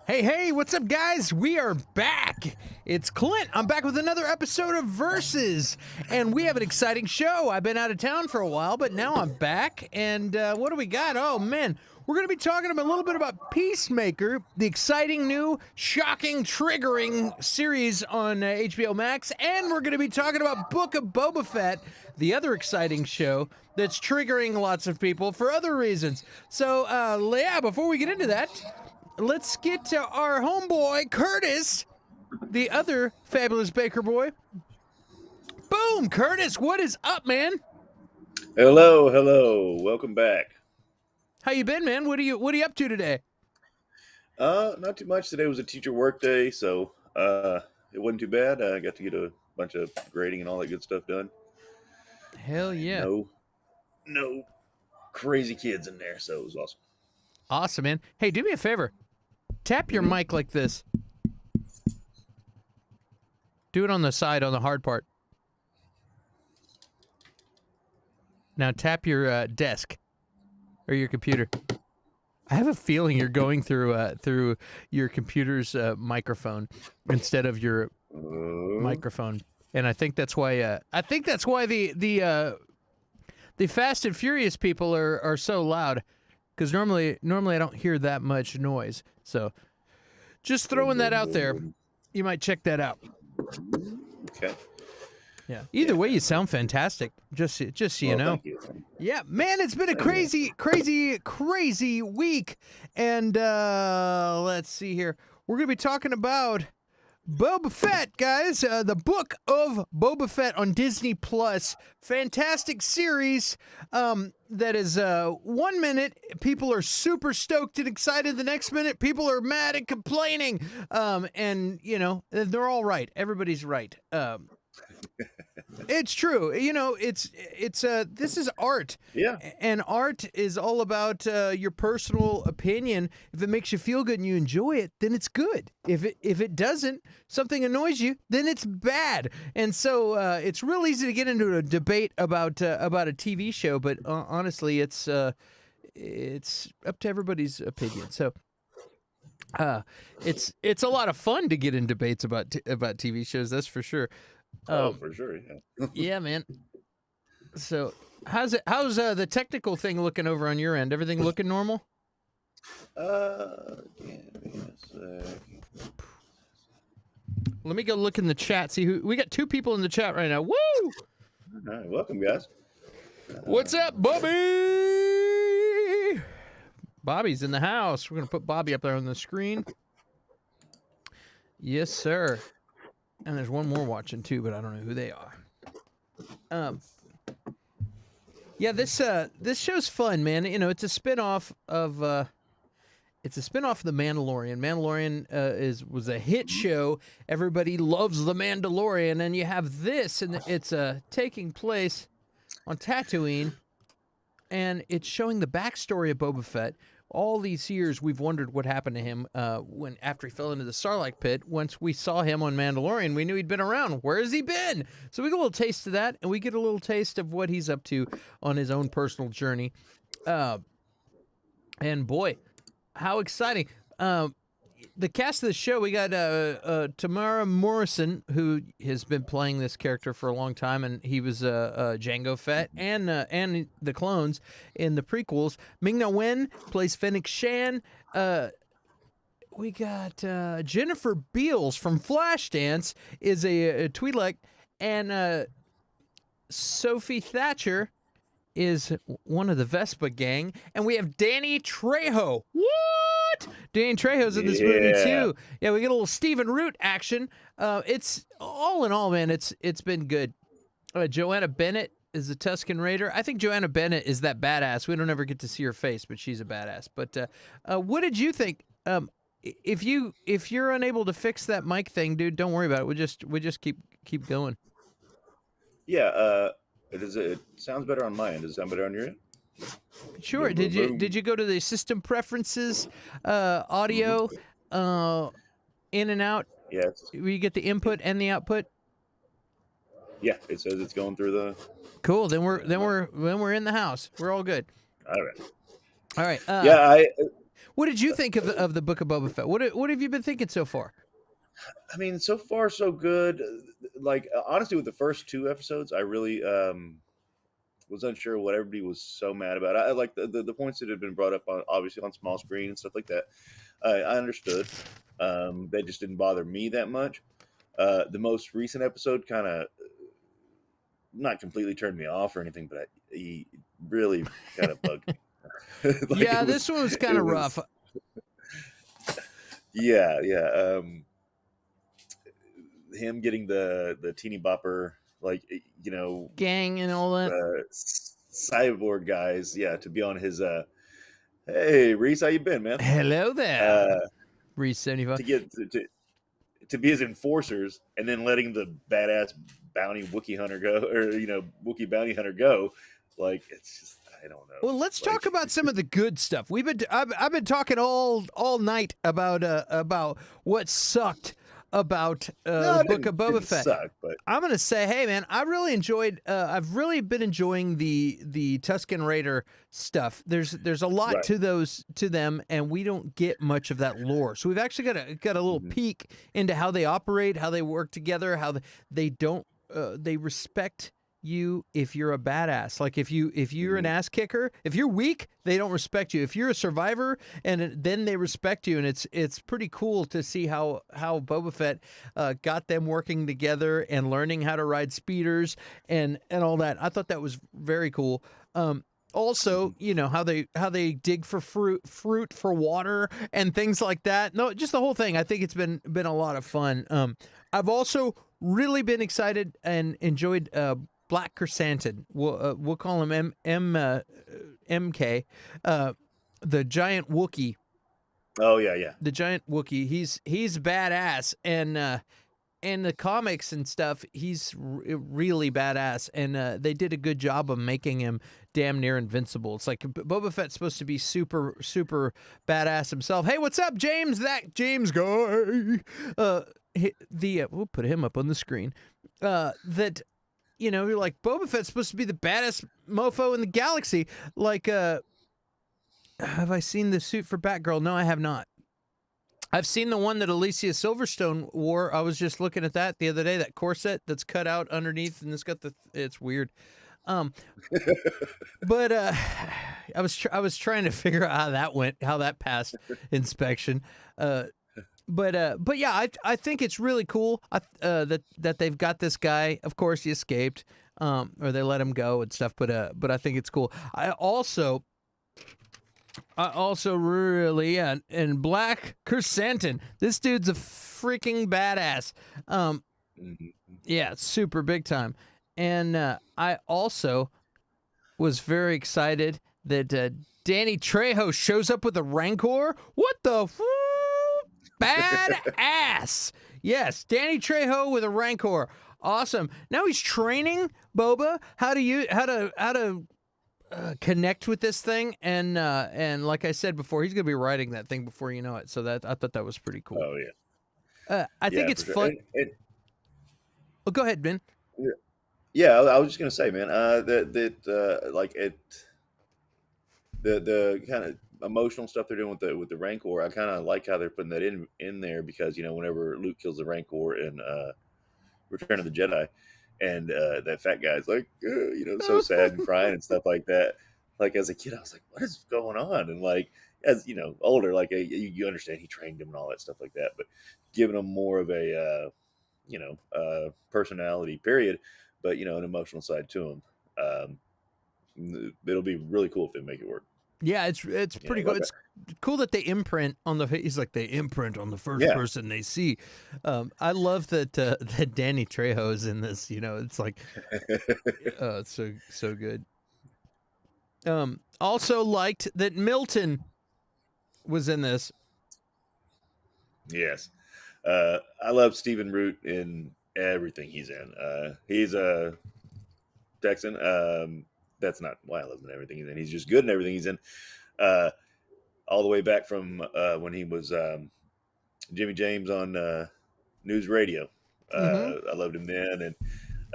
Hey, what's up, guys? We are back. It's Clint. I'm back with another episode of Versus, and we have an exciting show. I've been out of town for a while, but now I'm back, and what do we got? Oh, man. We're going to be talking a little bit about Peacemaker, the exciting new, shocking, triggering series on HBO Max, and we're going to be talking about Book of Boba Fett, the other exciting show that's triggering lots of people for other reasons. So, yeah, before we get into that, let's get to our homeboy, Curtis, the other fabulous Baker boy. Boom, Curtis, what is up, man? Hello. Welcome back. How you been, man? What are you up to today? Not too much. Today was a teacher work day, so it wasn't too bad. I got to get a bunch of grading and all that good stuff done. Hell yeah. No crazy kids in there, so it was awesome. Awesome, man. Hey, do me a favor. Tap your mic like this. Do it on the side, on the hard part. Now tap your desk or your computer. I have a feeling you're going through your computer's microphone instead of your microphone, and I think that's why. The Fast and Furious people are so loud. Because normally I don't hear that much noise. So just throwing that out there. You might check that out. Okay. Yeah. Either way, you sound fantastic. Just so you know. Thank you. Yeah, man, it's been a crazy week. And let's see here. We're going to be talking about Boba Fett, guys. The Book of Boba Fett on Disney Plus. Fantastic series. That is 1 minute people are super stoked and excited. The next minute people are mad and complaining. And you know, they're all right. Everybody's right. It's true. You know, it's this is art. Yeah. And art is all about your personal opinion. If it makes you feel good and you enjoy it, then it's good. If it doesn't, something annoys you, then it's bad. And so it's real easy to get into a debate about a TV show, but honestly, it's up to everybody's opinion. So it's a lot of fun to get in debates about TV shows. That's for sure. For sure, yeah. Yeah, man. So, how's the technical thing looking over on your end? Everything looking normal? Give me a sec. Let me go look in the chat. See who we got. 2 people in the chat right now. Woo! All right, welcome, guys. What's up, Bobby? Bobby's in the house. We're gonna put Bobby up there on the screen. Yes, sir. And there's one more watching too, but I don't know who they are. Yeah, this show's fun, man. You know, it's a spinoff of The Mandalorian. Mandalorian was a hit show. Everybody loves The Mandalorian, and you have this, and it's taking place on Tatooine, and it's showing the backstory of Boba Fett. All these years, we've wondered what happened to him after he fell into the Sarlacc pit. Once we saw him on Mandalorian, we knew he'd been around. Where has he been? So we get a little taste of that, and we get a little taste of what he's up to on his own personal journey. And boy, how exciting. The cast of the show, we got Tamara Morrison, who has been playing this character for a long time, and he was Jango Fett and the clones in the prequels. Ming-Na Wen plays Fennec Shan. We got Jennifer Beals from Flashdance is a Twi'lek, and Sophie Thatcher is one of the Vespa gang, and we have Danny Trejo. What? Danny Trejo's in this movie too. Yeah, we get a little Stephen Root action. It's all in all, man. It's been good. Joanna Bennett is the Tusken Raider. I think Joanna Bennett is that badass. We don't ever get to see her face, but she's a badass. But what did you think? If you're unable to fix that mic thing, dude, don't worry about it. We just keep going. Yeah. It sounds better on my end. Does it sound better on your end? Sure. Did you go to the system preferences, audio, in and out, Yeah, You get the input and the output. yeah. It says it's going through the. Cool. Then we're in the house. We're all good. All right. All right. Yeah, What did you think of the Book of Boba Fett? What have you been thinking so far? I mean, so far so good. Like honestly, with the first 2 episodes, I really was unsure what everybody was so mad about. I like the points that had been brought up on obviously on small screen and stuff like that. I understood. That just didn't bother me that much. The most recent episode kind of not completely turned me off or anything, but he really kind of bugged me. Like Yeah, this one was kind of rough. Yeah, yeah. Him getting the teeny bopper, like Gang and all that. cyborg guys, yeah, to be on his. Hey, Reese, how you been, man? Hello there, Reese 75. To get to be his enforcers, and then letting the badass bounty Wookiee hunter go, or Wookiee bounty hunter go, like it's just I don't know. Well, let's talk about some of the good stuff. I've been talking all night about what sucked about the Book of Boba Fett. Suck, but I'm gonna say, hey man, I really enjoyed. I've really been enjoying the Tusken Raider stuff. There's a lot right. to them, and we don't get much of that lore. So we've actually got a little peek into how they operate, how they work together, how they don't they respect you if you're a badass. Like if you're an ass kicker, if you're weak, they don't respect you. If you're a survivor, and then they respect you, and it's pretty cool to see how Boba Fett got them working together and learning how to ride speeders and all that. I thought that was very cool. Also, how they dig for fruit for water and things like that. No, just the whole thing. I think it's been a lot of fun. I've also really been excited and enjoyed Black Chrysanthemum. We'll call him MK, the giant Wookiee. Oh yeah. The giant Wookiee. He's badass, and in the comics and stuff, he's really badass, and they did a good job of making him damn near invincible. It's like Boba Fett's supposed to be super badass himself. Hey, what's up, James? That James guy. We'll put him up on the screen. That. You're like, Boba Fett's supposed to be the baddest mofo in the galaxy. Like, have I seen the suit for Batgirl? No, I have not. I've seen the one that Alicia Silverstone wore. I was just looking at that the other day, that corset that's cut out underneath, and it's weird. But I was trying to figure out how that went, how that passed inspection. But yeah, I think it's really cool that they've got this guy. Of course, he escaped, or they let him go and stuff. But I think it's cool. I also really and Black Chrysanthemum. This dude's a freaking badass. Yeah, super big time. And I also was very excited that Danny Trejo shows up with a Rancor. What the? Badass. Yes, Danny Trejo with a Rancor. Awesome. Now he's training Boba how to connect with this thing, and like I said before, he's gonna be riding that thing before you know it. So that I thought that was pretty cool. Oh yeah. I think it's fun. Oh, go ahead, Ben. Yeah, I was just gonna say, man, like it, the kind of emotional stuff they're doing with the Rancor, I kind of like how they're putting that in there, because whenever Luke kills the Rancor in Return of the Jedi, and that fat guy's like so sad and crying and stuff like that. Like as a kid, I was like, what is going on? And like as older, like you understand he trained him and all that stuff like that, but giving him more of a personality period, but an emotional side to him. It'll be really cool if they make it work. Yeah, it's pretty cool. It's cool that they imprint on the. He's like, they imprint on the first person they see. I love that that Danny Trejo is in this. It's like, it's so good. Also liked that Milton was in this. Yes, I love Stephen Root in everything he's in. He's a Texan. That's not why I love him in everything he's in. He's just good in everything he's in. All the way back from when he was Jimmy James on News Radio. Mm-hmm. I loved him then, and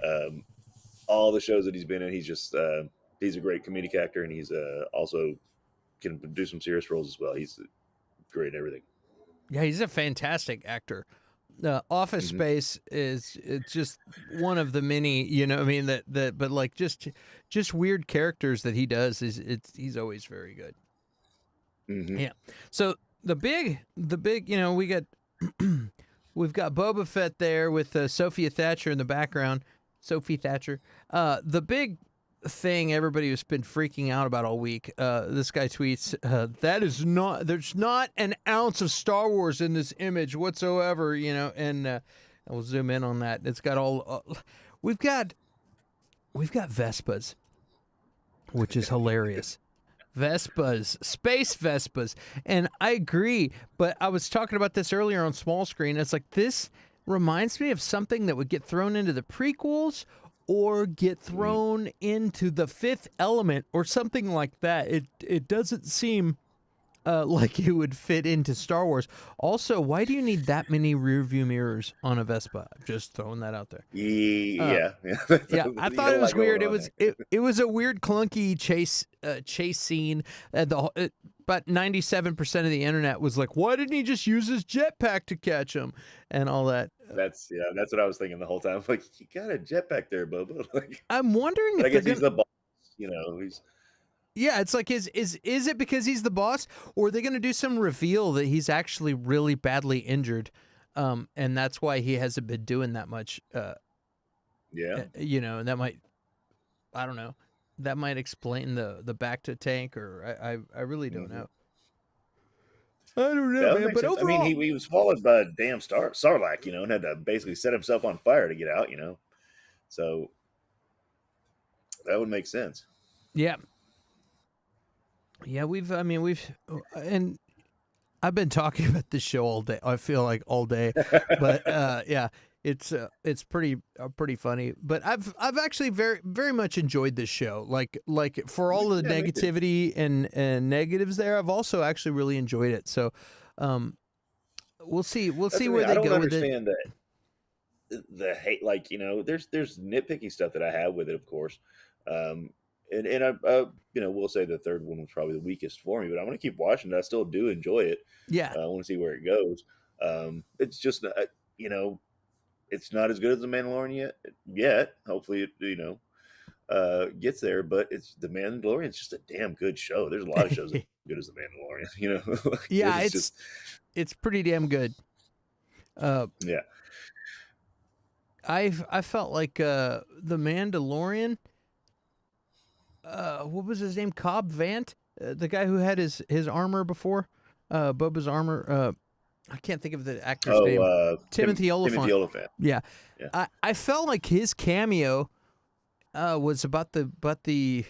um, all the shows that he's been in. He's a great comedic actor, and he's also can do some serious roles as well. He's great at everything. Yeah, he's a fantastic actor. Office Hmm. Space is it's just one of the many, you know, what I mean that, but like just weird characters that he does he's always very good. Hmm. Yeah. So the big, you know, we've got Boba Fett there with Sophia Thatcher in the background. Sophie Thatcher. The big thing everybody has been freaking out about all week. This guy tweets, there's not an ounce of Star Wars in this image whatsoever, you know, and we'll zoom in on that. It's got we've got Vespas, which is hilarious. Vespas, space Vespas. And I agree, but I was talking about this earlier on small screen. It's like this reminds me of something that would get thrown into the prequels or get thrown into the Fifth Element or something like that. It doesn't seem like it would fit into Star Wars. Also, why do you need that many rear view mirrors on a Vespa? Just throwing that out there. Yeah, Yeah, I You got thought a it was lot going weird. on there. It was a weird, clunky chase scene. About 97% of the internet was like, "Why didn't he just use his jetpack to catch him?" and all that. That's what I was thinking the whole time. Like, you got a jetpack there, Boba. Like, I'm wondering but I if they're guess he's gonna. the boss. You know, he's Yeah, it's like is it because he's the boss, or are they gonna do some reveal that he's actually really badly injured, and that's why he hasn't been doing that much. yeah. You know, and that might, I don't know, that might explain the back to tank, or I really don't Hmm. know. I don't know, That would man. make But sense. I mean, overall, he was swallowed by a damn sarlacc, you know, and had to basically set himself on fire to get out, you know. So that would make sense. yeah, yeah. And I've been talking about this show all day. I feel like all day, but yeah, it's pretty funny. But I've actually very much enjoyed this show. Like for all the Yeah, me too. negativity and negatives there, I've also actually really enjoyed it. So, um, we'll That's see the where thing. I they don't go with it. understand that the hate. Like, you know, there's nitpicky stuff that I have with it, of course. Um, and you know, we'll say the third one was probably the weakest for me, but I'm gonna keep watching it. I still do enjoy it. Yeah, I want to see where it goes. It's just, you know, it's not as good as the Mandalorian yet. Hopefully, it, you know, gets there. But it's the Mandalorian. It's just a damn good show. There's a lot of shows that are as good as the Mandalorian. You know, like, yeah, it's just it's pretty damn good. Uh, yeah. I felt like the Mandalorian. What was his name? Cobb Vanth, the guy who had his armor before, Boba's armor. I can't think of the actor's Oh, name. Timothy Timothy Oliphant. Oliphant. Yeah, Yeah. I felt like his cameo was about the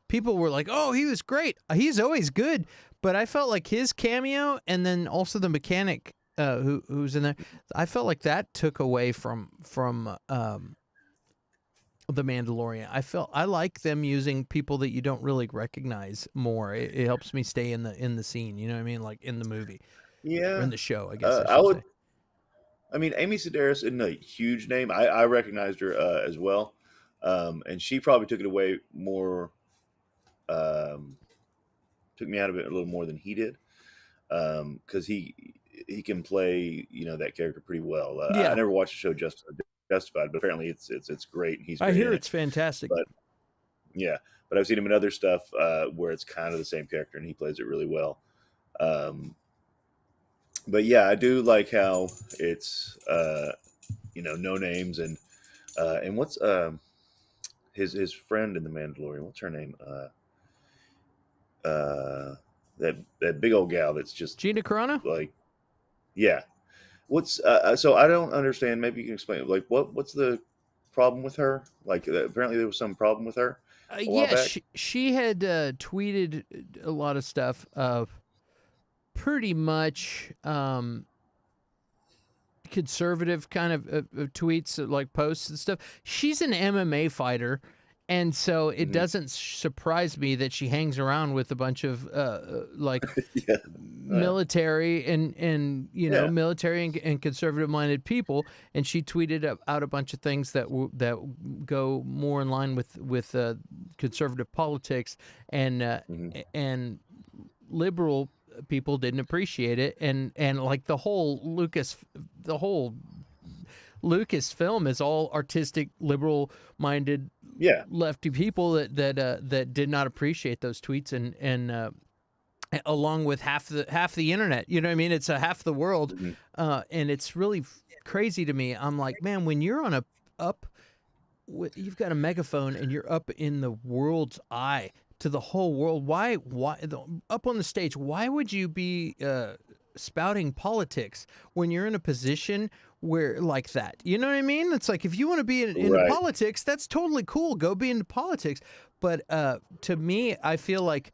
people were like, oh, he was great. He's always good, but I felt like his cameo and then also the mechanic who's in there. I felt like that took away from the Mandalorian. I like them using people that you don't really recognize more. It helps me stay in the scene. You know what I mean? Like in the movie or Yeah. in the show, I guess I I should would. say. I mean, Amy Sedaris isn't a huge name. I recognized her as well, and she probably took it away more. Um, took me out of it a little more than he did, because he can play, you know, that character pretty well. I Yeah, never watched the show Justified, but apparently it's great. He's I great in hear it. it's fantastic. But yeah, but I've seen him in other stuff where it's kind of the same character, and he plays it really well. Um, but yeah, I do like how it's you know, no names, and what's his friend in the Mandalorian? What's her name? That big old gal that's just Gina Carano? like, yeah. What's so I don't understand. Maybe you can explain. Like, what's the problem with her? Like, apparently there was some problem with her a while Yeah, back. she had tweeted a lot of stuff. Pretty much conservative kind of tweets, like posts and stuff. She's an MMA fighter, And so it Mhm. doesn't surprise me that she hangs around with a bunch of like Yeah. Yeah. military and Yeah. military and conservative minded people, and she tweeted out a bunch of things that go more in line with conservative politics, and Mhm. and liberal people didn't appreciate it, and like the whole Lucas film is all artistic, liberal minded Yeah. lefty people that did not appreciate those tweets, and along with half the internet. You know what I mean? It's a half the world, Mhm. and it's really crazy to me. I'm like, man, when you're on a up, you've got a megaphone and you're up in the world's eye to the whole world. Why up on the stage? Why would you be spouting politics when you're in a position where like that? You know what I mean? It's like if you want to be into Right. politics, that's totally cool. Go be into politics. But to me, I feel like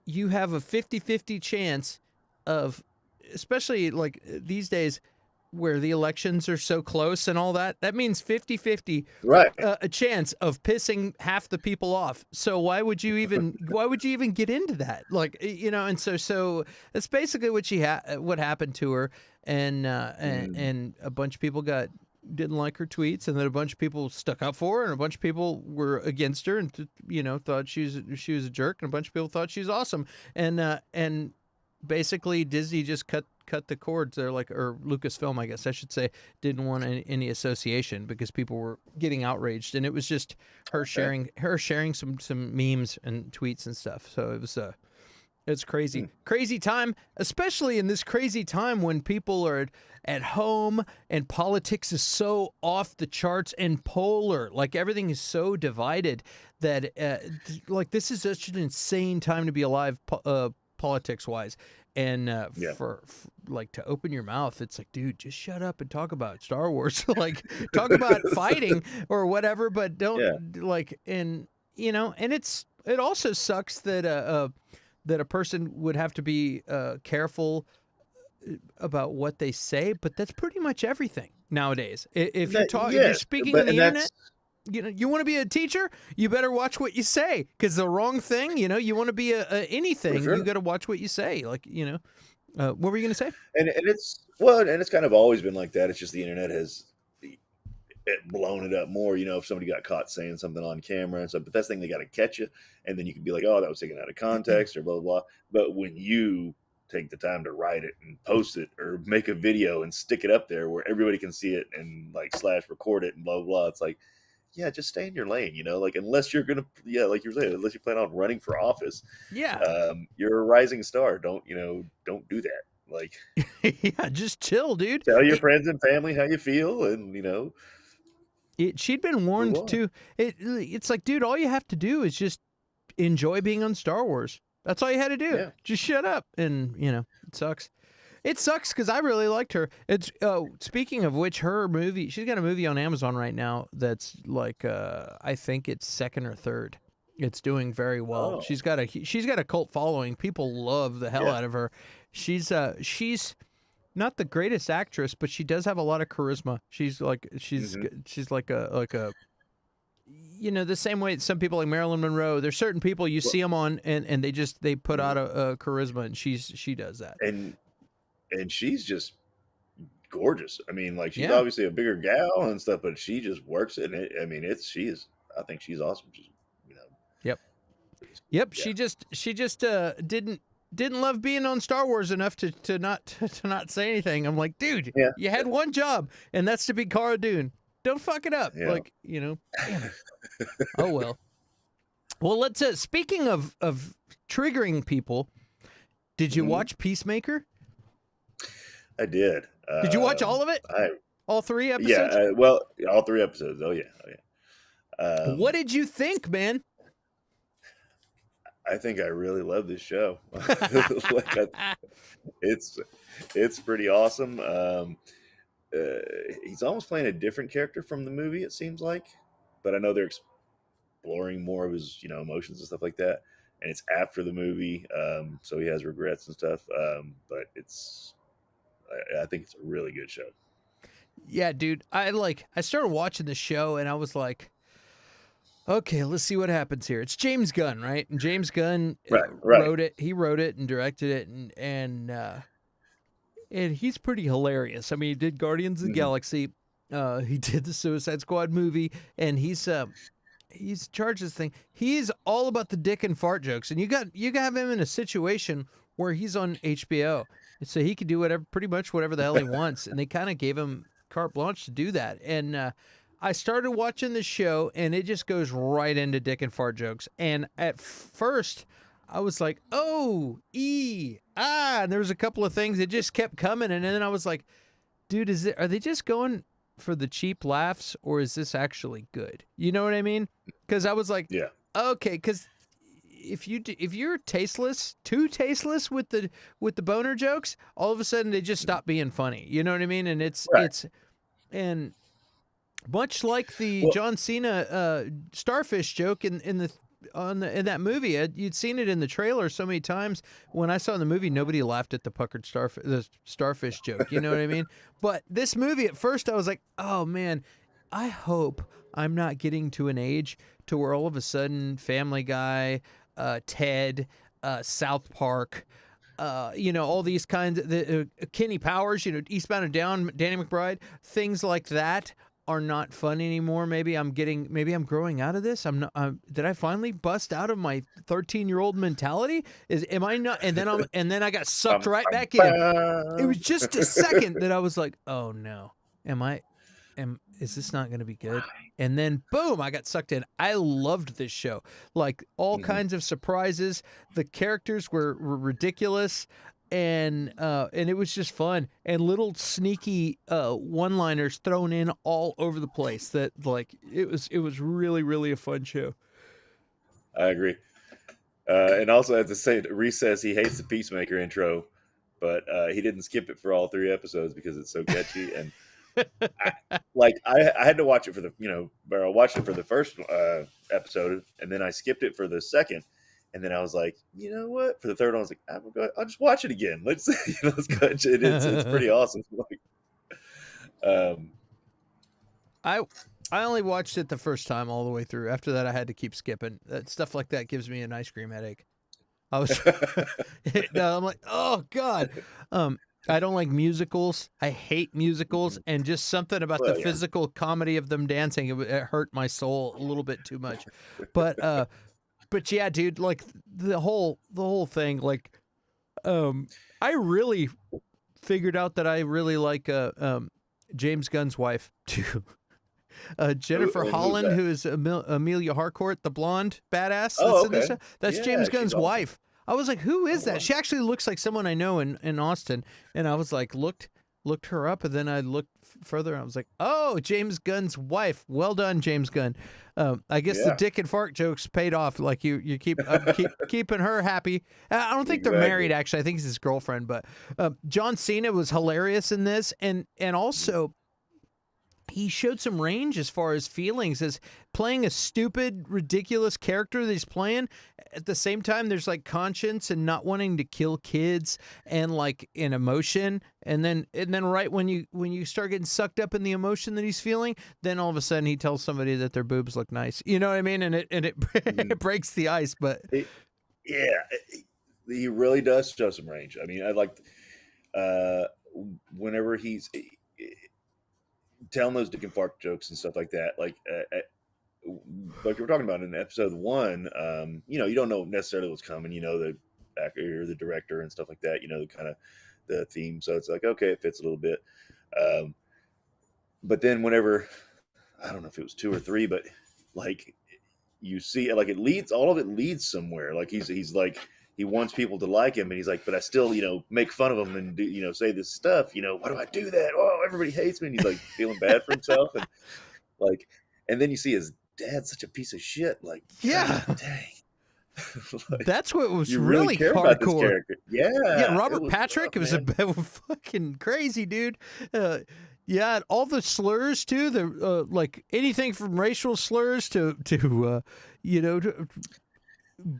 you have a 50-50 chance of, especially like these days where the elections are so close and all that means 50-50 Right. a chance of pissing half the people off. So why would you even get into that, like, and so that's basically what happened to her, Mm. and a bunch of people didn't like her tweets, and then a bunch of people stuck up for her, and a bunch of people were against her, and thought she was a jerk, and a bunch of people thought she was awesome, and basically Disney just cut the cords there, like, or Lucasfilm, I guess I should say, didn't want any association because people were getting outraged, and it was just her Okay. sharing some memes and tweets and stuff. So it's crazy, Hmm. crazy time, especially in this crazy time when people are at home and politics is so off the charts and polar. Like everything is so divided that, like, this is such an insane time to be alive, politics wise. And Yeah. like, to open your mouth, it's like, dude, just shut up and talk about Star Wars. Like, talk about fighting or whatever, but Yeah. don't, like, and it also sucks that a person would have to be careful about what they say, but that's pretty much everything nowadays. If you're Yes, speaking on but the and that's internet, you want to be a teacher, you better watch what you say, because the wrong thing, you want to be a for anything, you sure. got to watch what you say. Like, what were you gonna say? And it's well, and it's kind of always been like that. It's just the internet has blown it up more. If somebody got caught saying something on camera and stuff, but that's the thing, they got to catch you, and then you can be like, "Oh, that was taken out of context," or blah blah blah. But when you take the time to write it and post it, or make a video and stick it up there where everybody can see it and like slash record it and blah blah blah, it's like, yeah, just stay in your lane. Like unless you're gonna, yeah, like you were saying, unless you plan on running for office, Yeah. you're a rising star. Don't do that. Like, Yeah, just chill, dude. tell your friends and family how you feel, and She'd been move warned on. too. It's like, dude, all you have to do is just enjoy being on Star Wars. That's all you had to do. Yeah. Just shut up, and it sucks. It sucks because I really liked her. It's speaking of which, her movie. She's got a movie on Amazon right now that's like, I think it's second or third. It's doing very well. Oh, She's got a cult following. People love the hell yeah. out of her. She's not the greatest actress, but she does have a lot of charisma. Hmm. She's like a the same way some people like Marilyn Monroe. There's certain people you Well, see them on, and they put out mhm. a charisma, and she does that. And she's just gorgeous. I mean, like, she's Yeah. obviously a bigger gal and stuff, but she just works it. And I mean, she is. I think she's awesome. She's, you know, Yep. Yep. yeah, She just didn't love being on Star Wars enough to not to not say anything. I'm like, dude, yeah, you had one job, and that's to be Cara Dune. Don't fuck it up. yeah. Like, damn it. Oh well. Well, let's. Speaking of triggering people, did you Hmm. watch Peacemaker? I did. Did you watch all of it? I All three Yeah. episodes? Well, all three episodes. Oh yeah, oh yeah. What did you think, man? I think I really love this show. Like, it's it's pretty awesome. He's almost playing a different character from the movie. It seems like, but I know they're exploring more of his emotions and stuff like that. And it's after the movie, so he has regrets and stuff. But I think it's a really good show. Yeah, dude. I started watching the show, and I was like, okay, let's see what happens here. It's James Gunn, right? And James Gunn Right. wrote it. He wrote it and directed it, and he's pretty hilarious. I mean, he did Guardians of the Hmm. Galaxy. He did the Suicide Squad movie, and he's charged this thing. He's all about the dick and fart jokes, and you have him in a situation where he's on HBO, so he could do pretty much whatever the hell he wants, and they kind of gave him carte blanche to do that. And I started watching the show, and it just goes right into dick and fart jokes. And at first, I was like, oh, and there was a couple of things that just kept coming, and then I was like, dude, are they just going for the cheap laughs, or is this actually good? You know what I mean? Because I was like, Yeah. okay, because if you're too tasteless with the boner jokes, all of a sudden they just stop being funny. You know what I mean? And and much like the Well, John Cena starfish joke in that movie, you'd seen it in the trailer so many times. When I saw in the movie, nobody laughed at the the starfish joke. You know what I mean? But this movie, at first, I was like, oh man, I hope I'm not getting to an age to where all of a sudden Family Guy, Ted, South Park, all these kinds of Kenny Powers, Eastbound and Down, Danny McBride, things like that are not fun anymore. Maybe I'm growing out of this. Did I finally bust out of my 13-year-old mentality? Am I not? And then I got sucked right back in. It was just a second that I was like, oh no, is this not going to be good? And then boom, I got sucked in. I loved this show. Like all kinds of surprises. The characters were ridiculous. And it was just fun, and little sneaky one-liners thrown in all over the place. That like it was really, really a fun show. I agree. And also, at the same Recess, he hates the Peacemaker intro, but he didn't skip it for all 3 episodes because it's so catchy. And I had to watch it for I watched it for the first episode, and then I skipped it for the second. And then I was like, you know what? For the third one, I was like, I'll just watch it again. Let's go. It's pretty awesome. I only watched it the first time all the way through. After that, I had to keep skipping. Stuff like that gives me an ice cream headache. I'm like, oh god. I don't like musicals. I hate musicals, and just something about the physical comedy of them dancing, it hurt my soul a little bit too much. But yeah, dude, like the whole thing, like, I really figured out that I really like James Gunn's wife too, Jennifer Holland, who is Amelia Harcourt, the blonde badass. Oh, okay. That's James Gunn's wife. I was like, who is that? She actually looks like someone I know in Austin, and I was like, looked her up, and then I looked further, and I was like, oh, James Gunn's wife. Well done, James Gunn. I guess the dick and fart jokes paid off. Like you keep keeping her happy. I don't think they're married, actually. I think it's his girlfriend. But John Cena was hilarious in this, and also he showed some range as far as feelings, as playing a stupid, ridiculous character that he's playing. At the same time, there's like conscience and not wanting to kill kids, and like an emotion. And then right when you start getting sucked up in the emotion that he's feeling, then all of a sudden he tells somebody that their boobs look nice. You know what I mean? And it breaks the ice. But he really does show some range. I mean, I like whenever he's telling those dick and fart jokes and stuff like that, like you were talking about in episode 1, you don't know necessarily what's coming, the actor or the director and stuff like that, the kind of the theme. So it's like, okay, it fits a little bit. But then whenever, I don't know if it was 2 or 3, but like you see, like all of it leads somewhere. Like he's like, he wants people to like him, and he's like, but I still, make fun of him and do, say this stuff, why do I do that? Oh, everybody hates me. And he's like feeling bad for himself. And like, and then you see his dad's such a piece of shit. Like, yeah, God, dang. Like, that's what was you really care hardcore. About this character. Yeah. Robert Patrick, it was fucking crazy, dude. Yeah, all the slurs too. The like anything from racial slurs to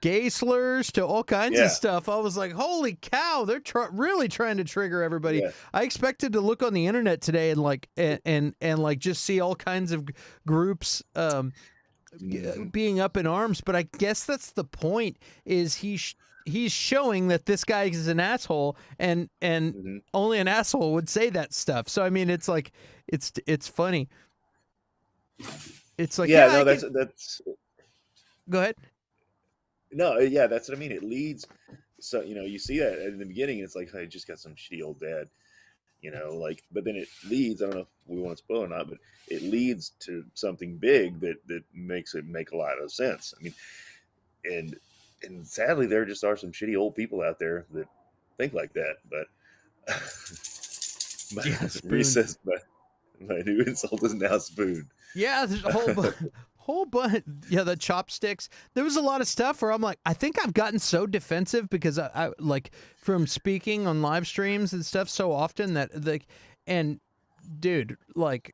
gay slurs to all kinds of stuff. I was like, holy cow, they're really trying to trigger everybody. Yeah. I expected to look on the internet today and like and like just see all kinds of groups Hmm. being up in arms, but I guess that's the point. Is he's showing that this guy is an asshole, and Hmm. only an asshole would say that stuff. So I mean, it's like it's funny. It's like, Yeah, yeah, I no, can that's go ahead. no, yeah, that's what I mean. It leads. So you see that in the beginning, it's like, hey, just got some shitty old dad, like. But then it leads. I don't know if we want to spoil or not, but it leads to something big that makes it make a lot of sense. I mean, and and sadly, there just are some shitty old people out there that think like that. But Yeah, spoon. recess, my new insult is now spoon. Yeah, there's a whole bunch. Yeah, the chopsticks. There was a lot of stuff where I'm like, I think I've gotten so defensive because I like from speaking on live streams and stuff so often that like, and dude, like,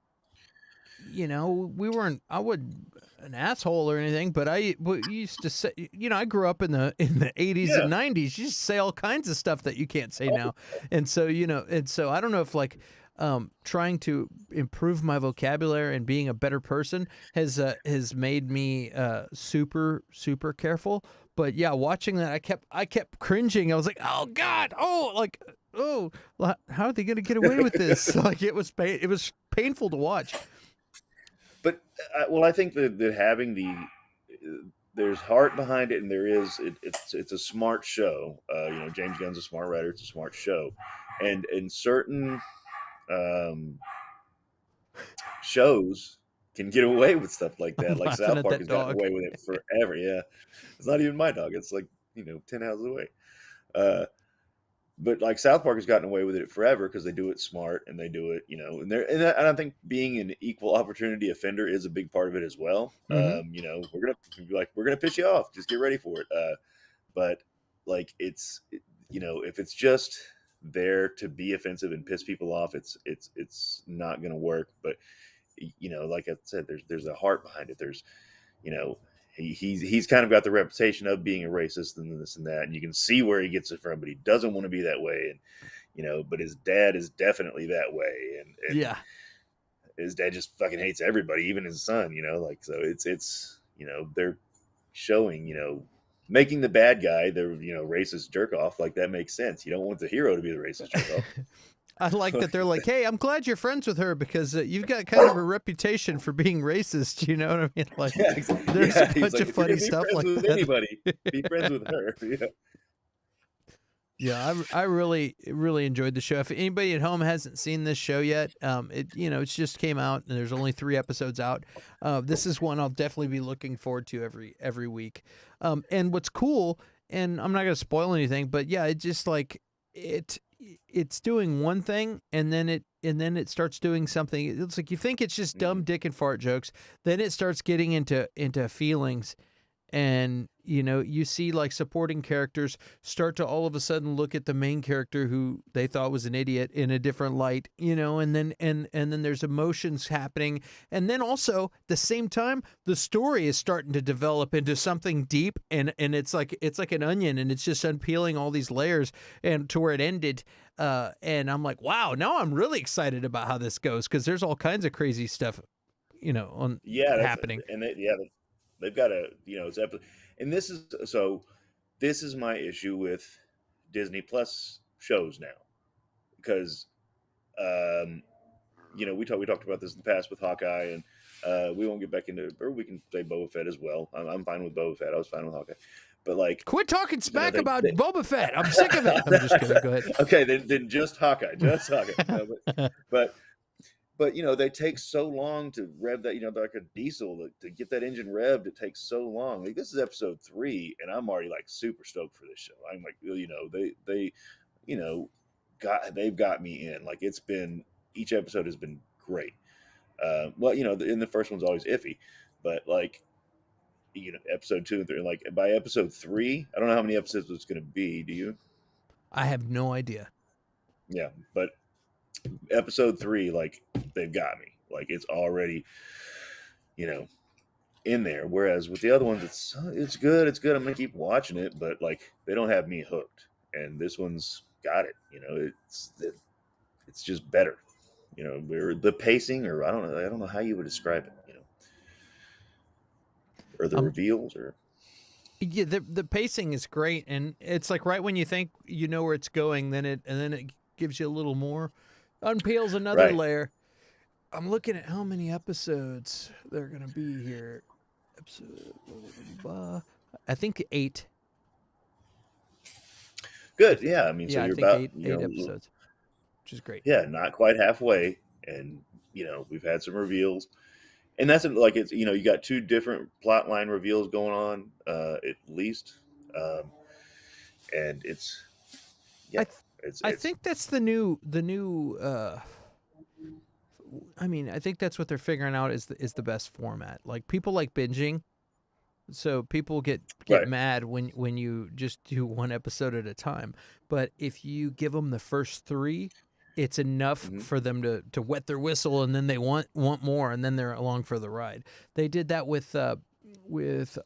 we weren't. I would an asshole or anything, but we used to say, I grew up in the 80s Yeah. and 90s. You used to say all kinds of stuff that you can't say Oh, now, and so I don't know if like trying to improve my vocabulary and being a better person has made me super careful. But yeah, watching that, I kept cringing. I was like, oh god, oh like. Oh, how are they going to get away with this? Like it was painful to watch. but well, I think that having there's heart behind it, and it's a smart show. James Gunn's a smart writer. It's a smart show, and in certain um, shows can get away with stuff like I'm that. Like laughing South at Park that has gotten dog. away with it forever. Yeah, it's not even my dog. It's like 10 houses away. Uh, but like South Park has gotten away with it forever because they do it smart and they do it, and I think being an equal opportunity offender is a big part of it as well. Hmm. We're gonna piss you off. Just get ready for it. But like if it's just there to be offensive and piss people off, it's not gonna work. But like I said, there's a heart behind it. There's you know he's kind of got the reputation of being a racist and this and that, and you can see where he gets it from, but he doesn't want to be that way. And but his dad is definitely that way, and Yeah. his dad just fucking hates everybody, even his son. Like, so it's they're showing making the bad guy the racist jerk off. Like, that makes sense. You don't want the hero to be the racist jerk I like that off. they're like, hey, I'm glad you're friends with her because you've got kind of a reputation for being racist. You know what I mean? Like, Yeah, there's a yeah. He's bunch like, of if you're funny gonna be stuff friends like with that. anybody, be friends with her. Yeah. Yeah, I really enjoyed the show. If anybody at home hasn't seen this show yet, it's just came out and there's only 3 episodes out. This is one I'll definitely be looking forward to every week. And what's cool, and I'm not gonna spoil anything, but yeah, it just like it it's doing one thing and then it starts doing something. It's like you think it's just dumb Mhm. dick and fart jokes, then it starts getting into feelings, and you see like supporting characters start to all of a sudden look at the main character who they thought was an idiot in a different light, and then there's emotions happening, and then also the same time the story is starting to develop into something deep, and it's like an onion, and it's just unpeeling all these layers and to where it ended. And I'm like, wow, now I'm really excited about how this goes because there's all kinds of crazy stuff on Yeah, that's happening. and they've got a it's and this is my issue with Disney Plus shows now, because um we talked about this in the past with Hawkeye, and we won't get back into, or we can say Boba Fett as well. I'm fine with Boba Fett. I was fine with Hawkeye, but like Quit talking smack they, about they Boba Fett. I'm sick of it. I'm just kidding. Go ahead. okay, then just Hawkeye, just Hawkeye. No, but they take so long to rev that, like a diesel, to get that engine revved. It takes so long. Like, this is episode 3, and I'm already like super stoked for this show. I'm like, they you know they've got me in. Like, each episode has been great. Well, in the first one's always iffy, but like, episode 2 and 3, like by episode 3, I don't know how many episodes it's going to be. Do you? I have no idea. Yeah, but episode 3, like, they've got me. Like, it's already, you know, in there. Whereas with the other ones, it's good. It's good. I'm gonna keep watching it, but like, they don't have me hooked. And this one's got it. It's just better. Where the pacing, or I don't know how you would describe it. or the reveals, or Yeah, the pacing is great, and it's like right when you think you know where it's going, then it gives you a little more, unpeels another right. layer. I'm looking at how many episodes they're gonna be here. Episode, I think 8. Good. Yeah. I mean, so Yeah, I you're think about, eight episodes, which is great. yeah, not quite halfway, and we've had some reveals, and that's like it's you got two different plot line reveals going on, at least, um, and it's yeah, I th- I it's think that's the new. I mean, I think that's what they're figuring out is the best format. Like people like binging, so people get right. mad when you just do one episode at a time. But if you give them the first 3, it's enough Hmm. for them to wet their whistle, and then they want more, and then they're along for the ride. They did that with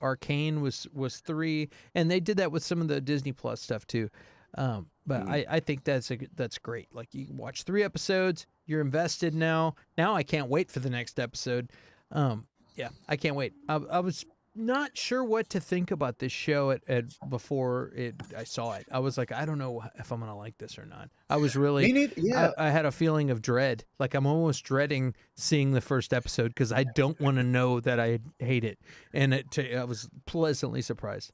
Arcane was 3, and they did that with some of the Disney Plus stuff too. But Hmm. I think that's great. Like you watch 3 episodes, you're invested now. Now I can't wait for the next episode. Yeah, I can't wait. I was not sure what to think about this show at before I saw it. I was like, I don't know if I'm gonna like this or not. I was Me really, neither. Yeah. I had a feeling of dread. Like I'm almost dreading seeing the first episode because I don't want to know that I hate it. And I was pleasantly surprised.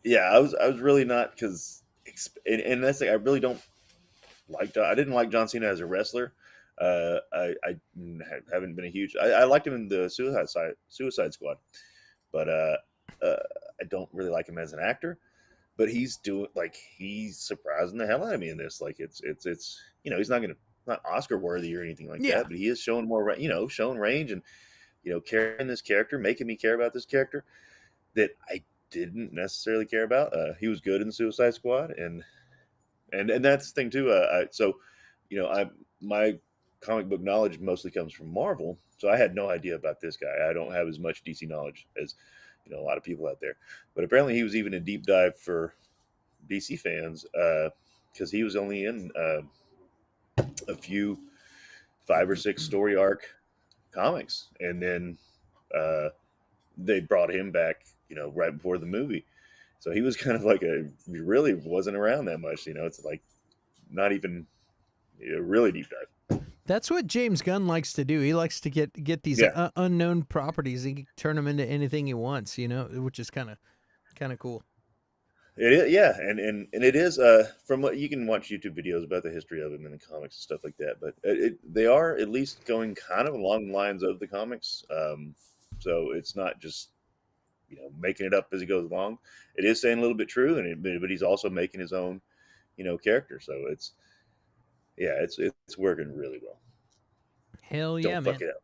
Yeah. I was really not, because, and that's like, I really don't like. I didn't like John Cena as a wrestler. I haven't been a huge. I liked him in the Suicide Squad, but I don't really like him as an actor. But he's surprising the hell out of me in this. Like it's he's not Oscar worthy or anything like Yeah, that, but he is showing more, showing range, and carrying this character, making me care about this character that I didn't necessarily care about. He was good in the Suicide Squad, and that's the thing too. I my comic book knowledge mostly comes from Marvel, so I had no idea about this guy. I don't have as much DC knowledge as a lot of people out there, but apparently he was even a deep dive for DC fans, because he was only in a few 5 or 6 story arc comics, and then uh, they brought him back, right before the movie. So he was kind of like he really wasn't around that much. It's like not even a really deep dive. that's what James Gunn likes to do. He likes to get these Yeah, unknown properties and turn them into anything he wants. Which is kind of cool. it is. Yeah, and it is. From what you can watch YouTube videos about the history of him and the comics and stuff like that. But they are at least going kind of along the lines of the comics. So it's not just making it up as he goes along. It is saying a little bit true, but he's also making his own character. So it's working really well. Hell yeah, Don't fuck man. it up.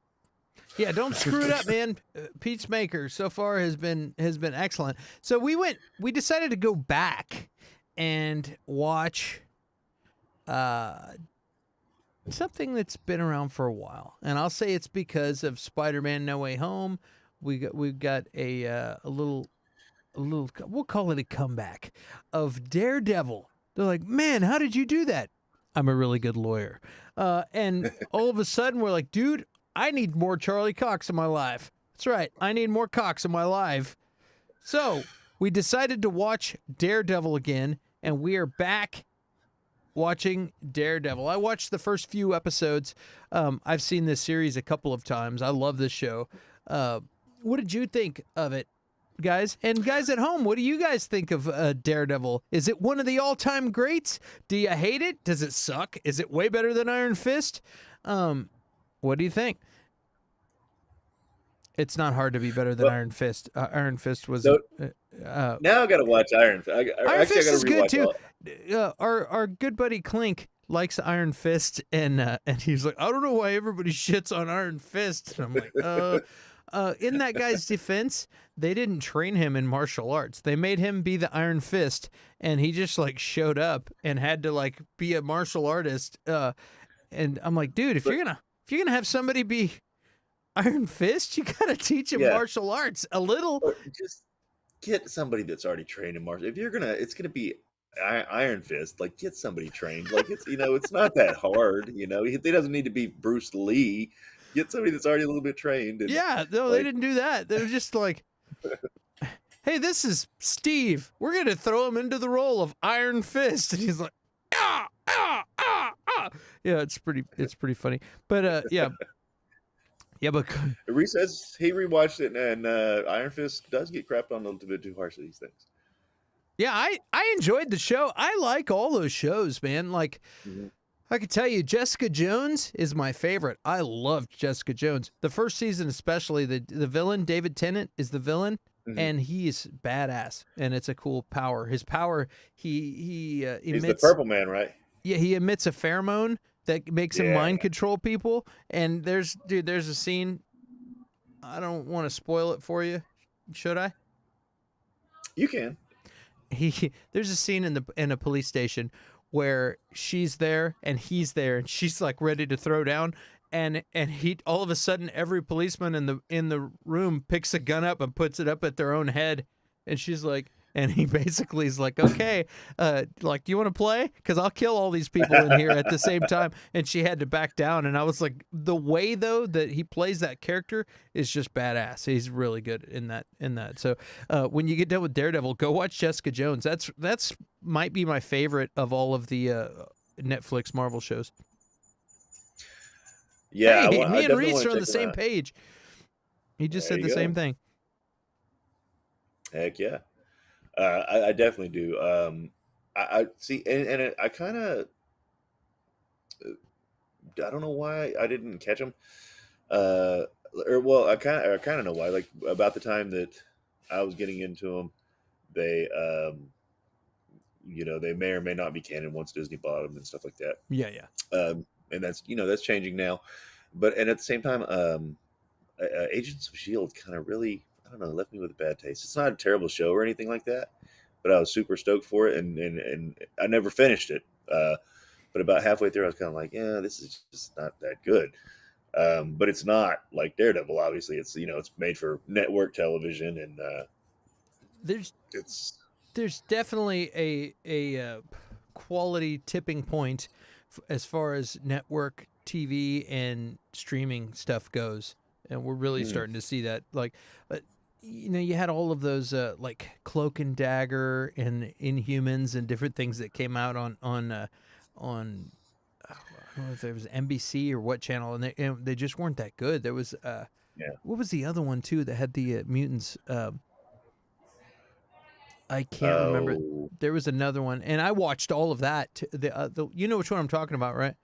Yeah, don't screw it up, man. Peacemaker so far has been excellent. So we decided to go back and watch something that's been around for a while, and I'll say it's because of Spider-Man: No Way Home. We've got a little we'll call it a comeback of Daredevil. They're like, man, how did you do that? I'm a really good lawyer. And all of a sudden we're like, dude, I need more Charlie Cox in my life. That's right. I need more Cox in my life. So we decided to watch Daredevil again, and we are back watching Daredevil. I watched the first few episodes. I've seen this series a couple of times. I love this show. What did you think of it, guys? And guys at home, what do you guys think of Daredevil? Is it one of the all-time greats? Do you hate it? Does it suck? Is it way better than Iron Fist? What do you think? It's not hard to be better than Well, Iron Fist. Iron Fist was so uh, now I got to watch Iron. Iron Actually, I Fist got is to good rewatch too. all. Our good buddy Clink likes Iron Fist, and he's like, I don't know why everybody shits on Iron Fist. And I'm like, in that guy's defense, they didn't train him in martial arts. They made him be the Iron Fist, and he just like showed up and had to like be a martial artist. And I'm like, dude, if But you're gonna have somebody be Iron Fist, you gotta teach him yeah, martial arts a little. or just get somebody that's already trained in martial. If it's gonna be Iron Fist. Like, get somebody trained. Like, it's not that hard. He doesn't need to be Bruce Lee. Get somebody that's already a little bit trained, and Yeah, no, they like, didn't do that. They were just like, hey, this is Steve. We're gonna throw him into the role of Iron Fist, and he's like, ah, ah, ah, ah. Yeah, it's pretty funny. But yeah, but Reese says he rewatched it, and Iron Fist does get crapped on a little bit too harshly. These things. yeah, I enjoyed the show. I like all those shows, man. Like, Mm-hmm. I can tell you, Jessica Jones is my favorite. I loved Jessica Jones. The first season, especially, the villain, David Tennant, is the villain, Mm-hmm. and he is badass, and it's a cool power. His power, he He's the emits, Purple Man, right? yeah, he emits a pheromone that makes him Yeah. mind control people. And there's a scene. I don't want to spoil it for you. Should I? You can. There's a scene in a police station where she's there and he's there and she's like ready to throw down, and he all of a sudden every policeman in the room picks a gun up and puts it up at their own head, and she's like, and he basically is like, okay, like, do you want to play? Because I'll kill all these people in here at the same time. And she had to back down. And I was like, the way though that he plays that character is just badass. He's really good in that. So when you get done with Daredevil, go watch Jessica Jones. That's might be my favorite of all of the Netflix Marvel shows. Yeah, Hey, I me and definitely Reese want are to on check the them same out. page. He just There said you the go. same thing. Heck yeah. I definitely do. I see, and I kind of, I don't know why I didn't catch them. Uh, or well, I kind of know why. Like about the time that I was getting into them, they, they may or may not be canon once Disney bought them and stuff like that. Yeah. And that's changing now. But and at the same time, Agents of Shield kind of really, I don't know, left me with a bad taste. It's not a terrible show or anything like that, but I was super stoked for it, and I never finished it. But about halfway through, I was kind of like, yeah, this is just not that good. But it's not like Daredevil. Obviously, it's made for network television, and There's it's definitely a quality tipping point as far as network TV and streaming stuff goes, and we're really starting to see that. Like, you had all of those like Cloak and Dagger and Inhumans and different things that came out on I don't know if it was NBC or what channel, and they just weren't that good. There was yeah. what was the other one too that had the mutants? I can't remember. Oh, There was another one, and I watched all of that. You know which one I'm talking about, right?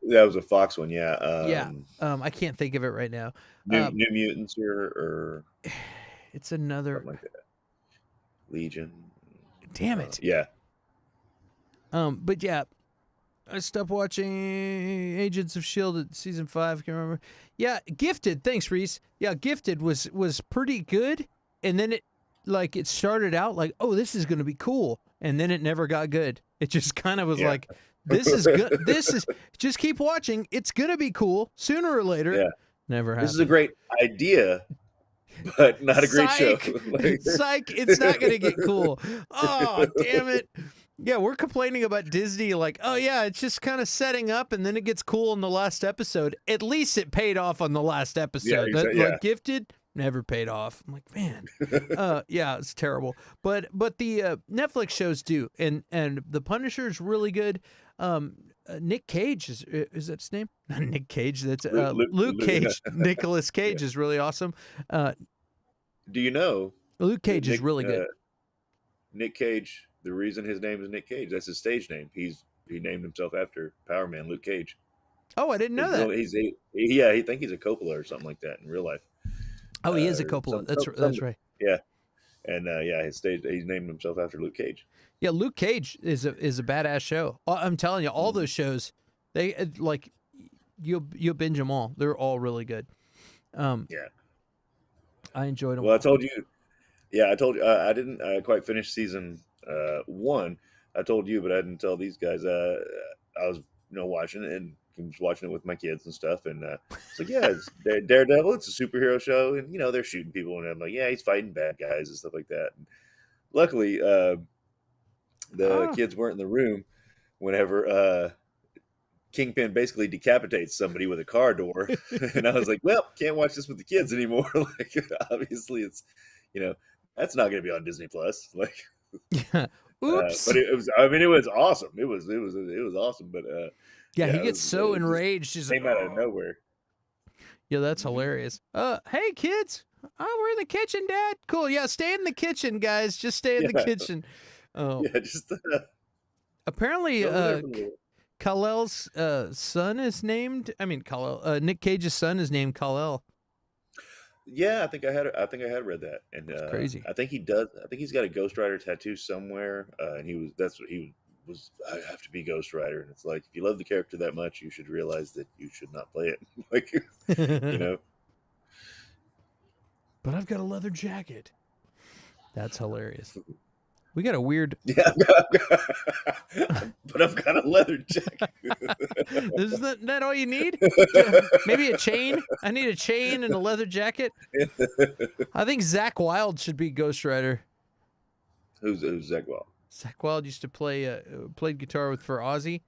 that was a Fox one, yeah. Yeah. I can't think of it right now. New Mutants or It's another. something like that. Legion. Damn it. Yeah. But yeah, I stopped watching Agents of Shield at season 5. Can't remember. Yeah, Gifted. Thanks, Reese. Yeah, Gifted was pretty good, and then it started out like, oh, this is gonna be cool, and then it never got good. It just kind of was Yeah. like, this is good. This is just keep watching. It's gonna be cool sooner or later. Yeah. Never happened. This is a great idea, but not a great show. Psych! Psych! It's not gonna get cool. Oh, damn it! Yeah, we're complaining about Disney, like, oh yeah, it's just kind of setting up, and then it gets cool in the last episode. At least it paid off on the last episode. Yeah. Like Gifted never paid off. I'm like, man, yeah, it's terrible. But the Netflix shows do, and the Punisher is really good. Nick Cage is that his name? Not Nick Cage. That's Luke Cage. Nicolas Cage is really awesome. Do you know Luke Cage is Nick, really good. Nick Cage, the reason his name is Nick Cage, that's his stage name. He named himself after Power Man Luke Cage. Oh, I didn't know that. He think he's a Coppola or something like that in real life. Oh, he is a Coppola. That's right. Yeah. And he's named himself after Luke Cage. Yeah, Luke Cage is a badass show. I'm telling you, all those shows, they like you'll binge them all. They're all really good. Yeah. I enjoyed them. Well, I told you. Yeah, I told you. I didn't quite finish season 1. I told you, but I didn't tell these guys. I was watching it and was watching it with my kids and stuff, and it's like, yeah, it's Daredevil. It's a superhero show, and they're shooting people, and I'm like, yeah, he's fighting bad guys and stuff like that. And luckily, the kids weren't in the room whenever Kingpin basically decapitates somebody with a car door, and I was like, well, can't watch this with the kids anymore. Like, obviously, it's you know, that's not going to be on Disney Plus. Like, Oops. but it was. I mean, it was awesome. It was awesome. But Yeah, yeah, he gets so it just enraged. He's like, came out of oh. nowhere. Yeah, that's Hmm. hilarious. Hey kids. Oh, we're in the kitchen, Dad. Cool. Yeah, stay in the kitchen, guys. Just stay in the Yeah, kitchen. Oh, yeah, just apparently, over there for a little. Kal-El's son is named. I mean, Kal-El. Nick Cage's son is named Kal-El. Yeah, I think I had read that, and It's crazy. I think he does. I think he's got a Ghost Rider tattoo somewhere, and he was. That's what he was. I have to be Ghost Rider, and it's like if you love the character that much, you should realize that you should not play it. Like, you know. But I've got a leather jacket. That's hilarious. We got a weird. Yeah, but I've got a leather jacket. Isn't that all you need? Maybe a chain. I need a chain and a leather jacket. I think Zach Wilde should be Ghost Rider. Who's Zach Wild? Zach Wilde used to played guitar for Ozzy,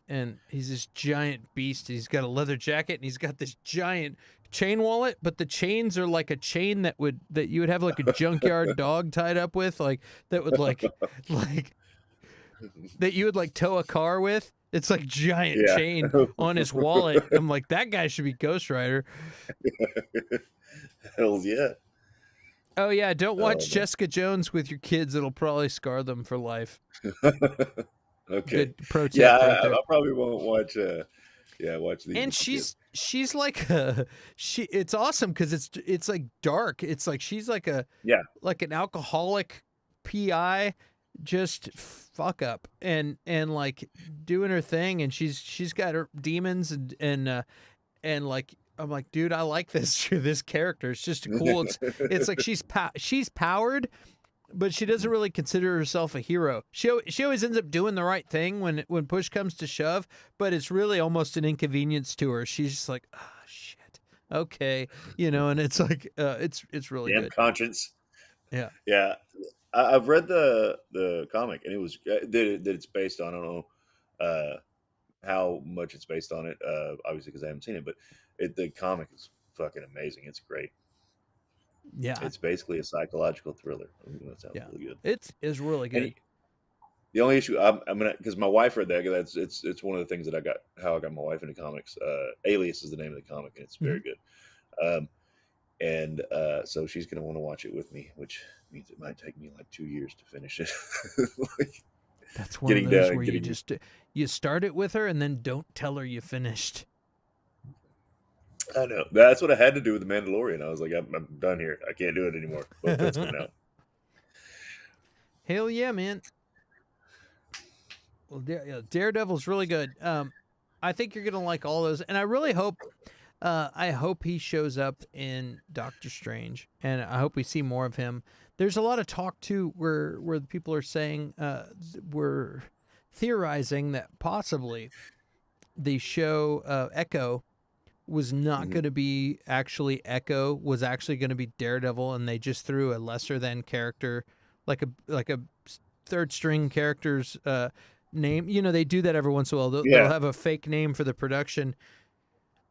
and he's this giant beast. He's got a leather jacket and he's got this giant chain wallet, but the chains are like a chain that you would have like a junkyard dog tied up with, like that would like that you would like tow a car with. It's like giant Yeah. chain on his wallet. I'm like, that guy should be Ghost Rider. Hells yeah. Oh yeah, don't watch man. Jessica Jones with your kids. It'll probably scar them for life. Okay. Good pro tip Yeah, right there. I probably won't watch. Watch these. And she's like it's awesome because it's like dark. It's like she's like like an alcoholic PI, just fuck up and like doing her thing, and she's got her demons and like I'm like, dude, I like this character. It's just cool. It's like she's powered, but she doesn't really consider herself a hero. She always ends up doing the right thing when push comes to shove, but it's really almost an inconvenience to her. She's just like, ah, shit, okay, and it's like, it's really Damn good. conscience. Yeah, Yeah. I've read the comic, and it was that it's based on. I don't know how much it's based on it, obviously because I haven't seen it, but the comic is fucking amazing. It's great. yeah, It's basically a psychological thriller. That sounds yeah. really good. It's really good. And the only issue I'm gonna, because my wife read that. 'Cause it's one of the things that how I got my wife into comics. Alias is the name of the comic, and it's very good. And so she's gonna want to watch it with me, which means it might take me like 2 years to finish it. Like, That's one of those where you start it with her and then don't tell her you finished. I know. That's what I had to do with The Mandalorian. I was like, I'm done here. I can't do it anymore. Both that's coming out. Hell yeah, man. Well, Daredevil's really good. I think you're gonna like all those, and I really hope. I hope he shows up in Doctor Strange, and I hope we see more of him. There's a lot of talk too, where the people are saying, we're theorizing that possibly the show Echo was not going to be actually Echo, was actually going to be Daredevil, and they just threw a lesser than character, like a third string character's name. They do that every once in a while. They'll have a fake name for the production.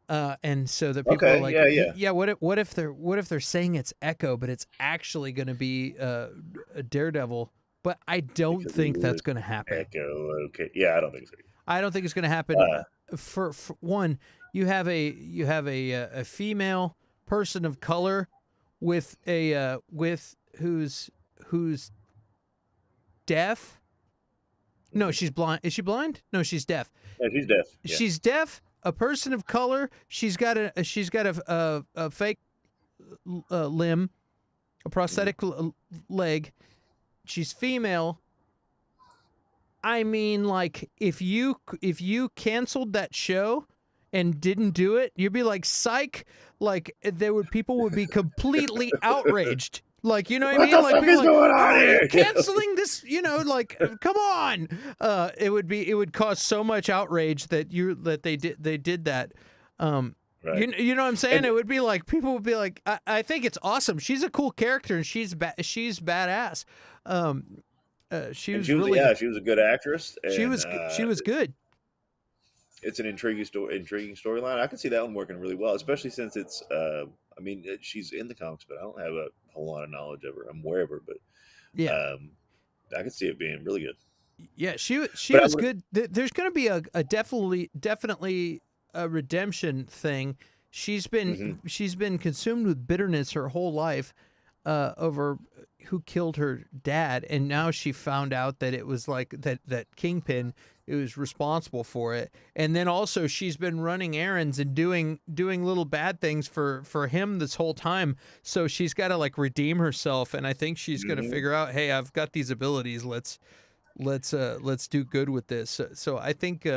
And so that people are like, yeah. What if they're saying it's Echo, but it's actually going to be a Daredevil? But I don't think that's going to happen. Echo, okay, yeah, I don't think so. I don't think it's going to happen. For one, you have a female person of color with who's deaf. No, she's blind. Is she blind? No, she's deaf. Yeah, she's deaf. Yeah. She's deaf. A person of color. She's got a fake limb, a prosthetic leg. She's female. I mean, like, if you canceled that show and didn't do it, you'd be like, psych. Like, people would be completely outraged. Like, you know what I mean? What the like, fuck is going on here? Canceling this, like, come on. It would cause so much outrage that they did that. Right. You know what I'm saying? And it would be like, people would be like, I think it's awesome. She's a cool character and she's badass. She was a good actress. And, she was good. It's an intriguing storyline. I can see that one working really well, especially since it's. I mean, she's in the comics, but I don't have a whole lot of knowledge of her. I'm aware of her, but Yeah. I can see it being really good. Yeah, she But I was would, good. There's going to be a definitely a redemption thing. mhm. She's been consumed with bitterness her whole life over who killed her dad, and now she found out that it was like that Kingpin was responsible for it, and then also she's been running errands and doing little bad things for him this whole time. So she's got to like redeem herself, and I think she's going to Mhm. figure out, hey, I've got these abilities. Let's do good with this. So I think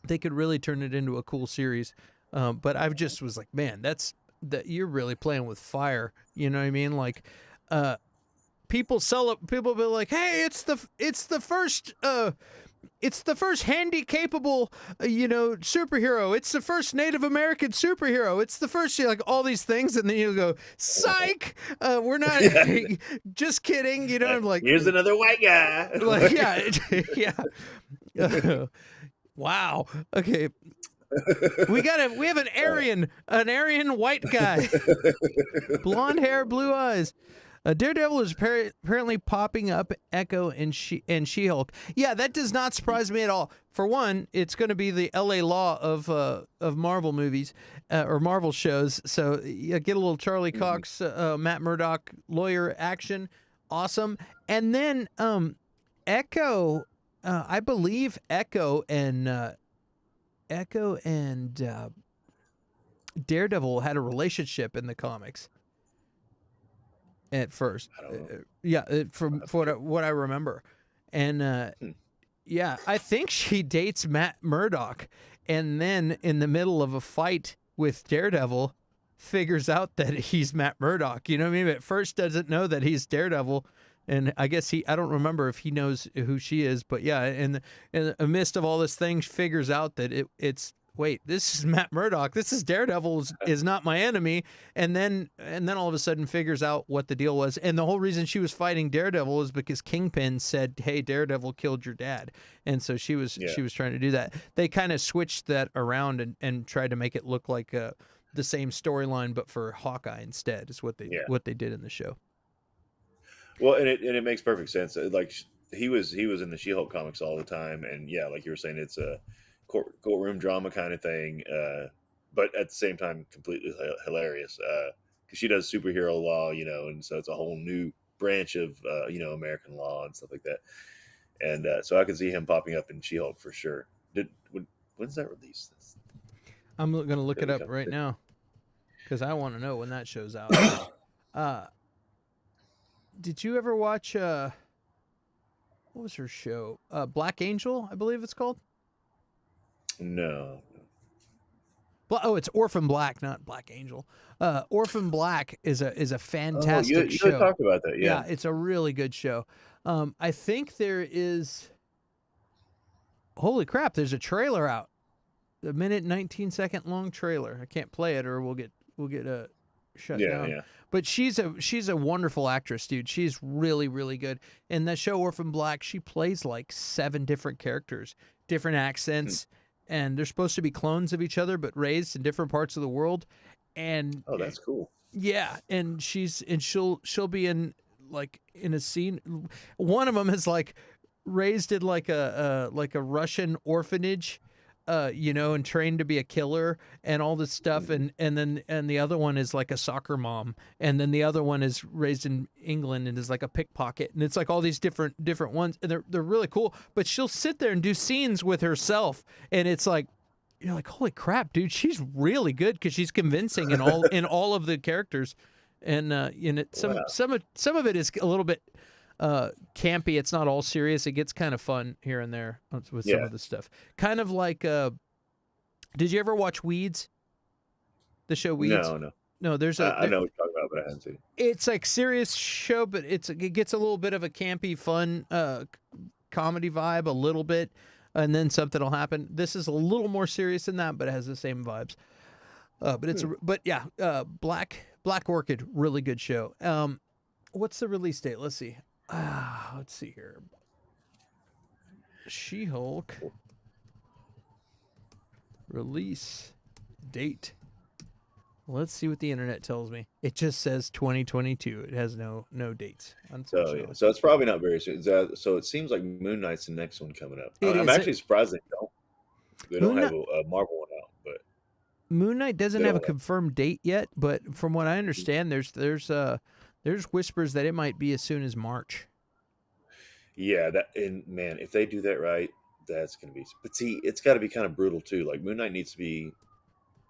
they could really turn it into a cool series. But I just was like, man, that you're really playing with fire. You know what I mean? Like, uh, people be like, hey, it's the first handy capable, superhero. It's the first Native American superhero. It's the first, like all these things, and then you go, psych. We're not. Yeah. Just kidding. You know, I'm like, Here's another white guy. yeah, yeah. Wow. Okay. We have an Aryan white guy, blonde hair, blue eyes. Daredevil is apparently popping up Echo and She-Hulk. Yeah, that does not surprise me at all. For one, it's going to be the L.A. Law of Marvel movies or Marvel shows. So you get a little Charlie Mhm. Cox, Matt Murdock lawyer action, awesome. And then Echo, I believe Echo and Daredevil had a relationship in the comics at first. I don't know. Yeah, I'll from have to for check. what I remember, and Hmm. yeah, I think she dates Matt Murdock, and then in the middle of a fight with Daredevil, figures out that he's Matt Murdock. You know what I mean? At first, doesn't know that he's Daredevil. And I guess I don't remember if he knows who she is, but yeah, in the midst of all this thing, figures out that it's wait, this is Matt Murdock. This is Daredevil is not my enemy, and then all of a sudden figures out what the deal was. And the whole reason she was fighting Daredevil is because Kingpin said, "Hey, Daredevil killed your dad," and so Yeah. she was trying to do that. They kind of switched that around and tried to make it look like the same storyline, but for Hawkeye instead. Is Yeah. what they did in the show. Well, and it makes perfect sense. Like he was in the She-Hulk comics all the time, and yeah, like you were saying, it's a courtroom drama kind of thing, but at the same time, completely hilarious. Because she does superhero law, and so it's a whole new branch of American law and stuff like that. And so I could see him popping up in She-Hulk for sure. When's that released? That's I'm going to look it really up coming right soon. now because I want to know when that shows out. Uh, did you ever watch what was her show? Black Angel, I believe it's called. No. Oh, it's Orphan Black, not Black Angel. Orphan Black is a Oh, fantastic you had show. talked about that, yeah. Yeah, it's a really good show. I think there is. Holy crap! There's a trailer out. A minute 19-second long trailer. I can't play it or we'll get shut Yeah, down. yeah. But she's a wonderful actress, dude. She's really really good. In that show Orphan Black, she plays like 7 different characters, different Hmm. accents, and they're supposed to be clones of each other but raised in different parts of the world. And Oh, that's cool. yeah, and she'll be in like in a scene. One of them is like raised in like a Russian orphanage, and trained to be a killer and all this stuff, Mhm. and the other one is like a soccer mom, and then the other one is raised in England and is like a pickpocket, and it's like all these different ones, and they're really cool. But she'll sit there and do scenes with herself, and it's like you're like, holy crap, dude, she's really good because she's convincing in all of the characters, and Wow. some of it is a little bit campy. It's not all serious. It gets kind of fun here and there with some Yeah. of the stuff. Kind of like, did you ever watch Weeds? The show Weeds? No, no. No, I know what you're talking about, but I haven't seen it. it's like serious show, but it gets a little bit of a campy, fun comedy vibe, a little bit, and then something will happen. This is a little more serious than that, but it has the same vibes. Hmm. But yeah, Black Orchid, really good show. What's the release date? Let's see. Let's see here. She-Hulk release date. Let's see what the internet tells me. It just says 2022. It has no dates, So yeah, unfortunately. so it's probably not very soon. So it seems like Moon Knight's the next one coming up. It I'm is it. actually surprised they don't Moon have Knight, a Marvel one out, but Moon Knight they doesn't have a don't have. confirmed date yet, but from what I understand, there's whispers that it might be as soon as March. Yeah, that and man, if they do that right, that's gonna be. But see, it's got to be kind of brutal too. Like Moon Knight needs to be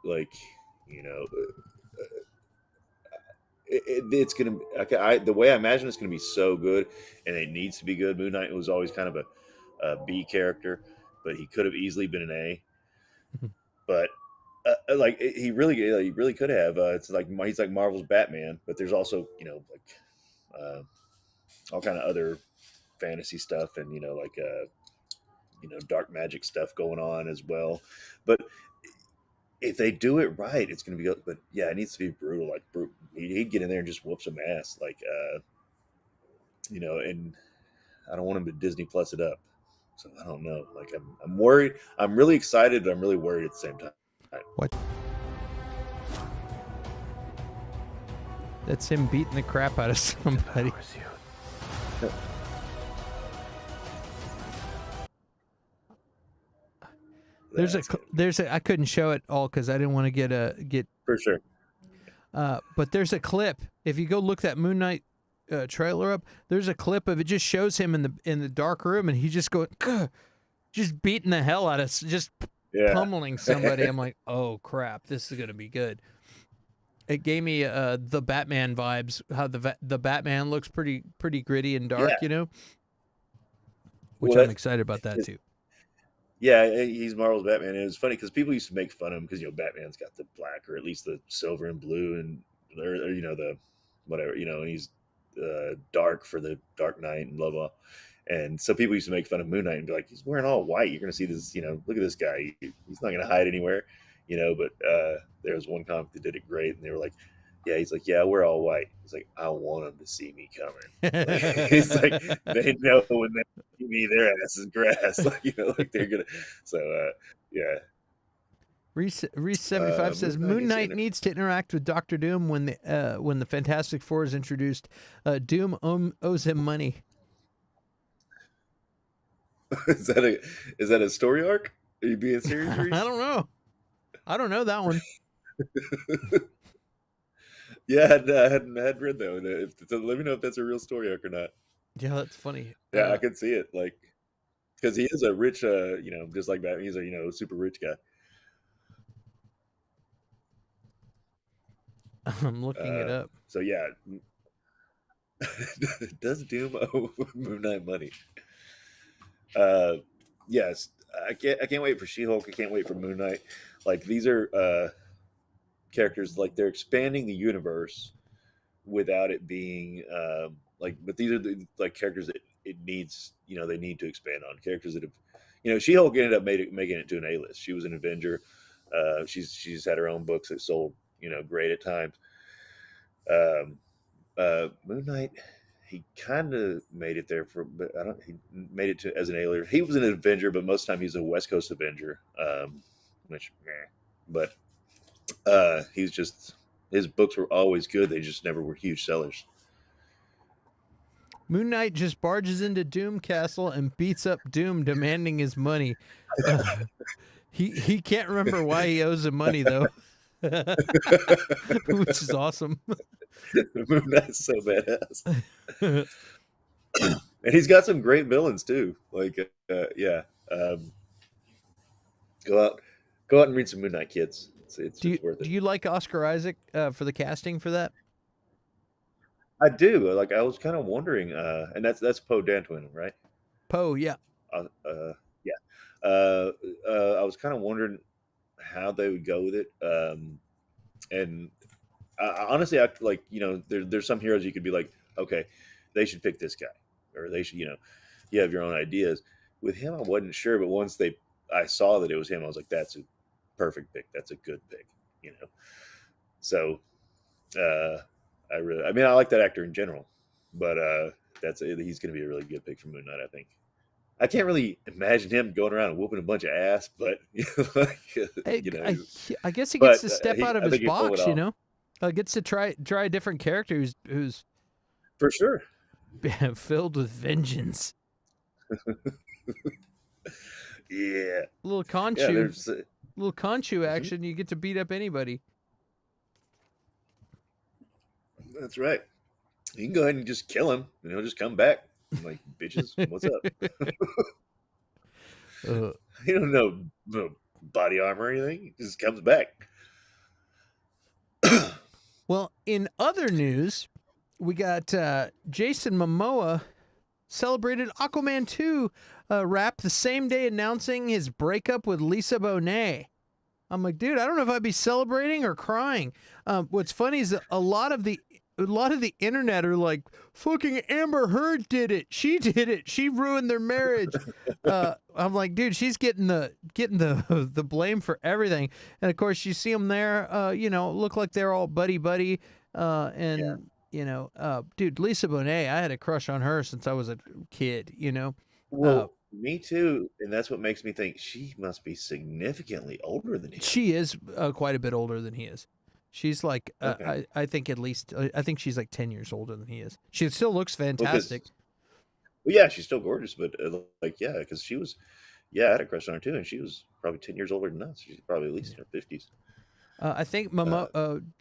like, you know, it's gonna. Okay, the way I imagine it's gonna be so good, and it needs to be good. Moon Knight was always kind of a B character, but he could have easily been an A. But like he really could have. It's like he's like Marvel's Batman, but there's also like all kind of other fantasy stuff, and like dark magic stuff going on as well. But if they do it right, it's going to be good. But yeah, it needs to be brutal. Like he'd get in there and just whoop some ass. Like and I don't want him to Disney Plus it up. So I don't know. Like I'm worried. I'm really excited, but I'm really worried at the same time. What? That's him beating the crap out of somebody. There's a I couldn't show it all because I didn't want to get For sure. but there's a clip. If you go look that Moon Knight trailer up, there's a clip of it. Just shows him in the dark room, and he just going, just beating the hell out of, just pummeling somebody. I'm like, oh crap, this is gonna be good. It gave me the Batman vibes. How the Batman looks pretty gritty and dark, which I'm excited about that too. Yeah, he's Marvel's Batman, and it's funny because people used to make fun of him because Batman's got the black or at least the silver and blue, and or the whatever, and he's dark for the Dark Knight and blah blah. And so people used to make fun of Moon Knight and be like, he's wearing all white. You're going to see this, look at this guy. He's not going to hide anywhere, But there was one comic that did it great, and they were like, yeah, he's like, yeah, we're all white. He's like, I want them to see me coming. He's like, they know when they see me, their ass is grass. Like they're gonna. So yeah. Reese 75 says Moon Knight needs to interact with Doctor Doom when the Fantastic Four is introduced. Doom owes him money. Is that a story arc? Are you being serious, Reese? I don't know. I don't know that one. Yeah, I hadn't read that one. So let me know if that's a real story arc or not. Yeah, that's funny. Yeah, I can see it. Like, because he is a rich, just like Batman. He's a super rich guy. I'm looking it up. So yeah, does Doom owe Moon Knight money? Yes, I can't wait for She-Hulk. I can't wait for Moon Knight. Like these are characters, like they're expanding the universe without it being but these are the like characters that it needs, they need to expand on. Characters that have, She-Hulk ended up making it to an A-list. She was an Avenger. She's had her own books that sold, great at times. Moon Knight, he kind of made it there but he made it to as an alien. He was an Avenger, but most of the time he's a West Coast Avenger, but he's just, his books were always good. They just never were huge sellers. Moon Knight just barges into Doom Castle and beats up Doom, demanding his money. He can't remember why he owes him money though, which is awesome. Moon Knight's so badass, and he's got some great villains too. Like, yeah, go out and read some Moon Knight, kids. It's worth it. Do you like Oscar Isaac for the casting for that? I do. Like, I was kind of wondering, and that's Poe Dameron, right? Poe, yeah. Yeah. I was kind of wondering how they would go with it, and honestly, I like, there's some heroes you could be like, okay, they should pick this guy, or they should, you have your own ideas. With him, I wasn't sure, but once I saw that it was him, I was like, that's a perfect pick. That's a good pick, So, I like that actor in general, but he's going to be a really good pick for Moon Knight, I think. I can't really imagine him going around and whooping a bunch of ass, but like, I, you know, I, I guess he gets but to step out of I his think he pulled it box, off gets to try a different character who's for sure. filled with vengeance. Yeah, Little yeah. Conchu, There's little Conchu mhm, action. You get to beat up anybody. that's right. You can go ahead and just kill him, and he'll just come back. I'm like, bitches, what's up? Uh, He don't know no body armor or anything. He just comes back. well, in other news, we got Jason Momoa celebrated Aquaman 2 wrap the same day announcing his breakup with Lisa Bonet. I'm like, dude, I don't know if I'd be celebrating or crying. What's funny is that a lot of the internet are like, fucking Amber Heard did it. She did it. She ruined their marriage. I'm like, dude, she's getting the the blame for everything. And of course, you see them there. Look like they're all buddy buddy. Yeah. And dude, Lisa Bonet, I had a crush on her since I was a kid. Uh, Well, me too, and that's what makes me think she must be significantly older than him. She is quite a bit older than he is. She's like, Okay. I think at least, I think she's like 10 years older than he is. She still looks Because, fantastic. well, yeah, she's still gorgeous, but like, yeah, because she was, yeah, I had a crush on her too, and she was probably 10 years older than us. She's probably at least in her 50s. I think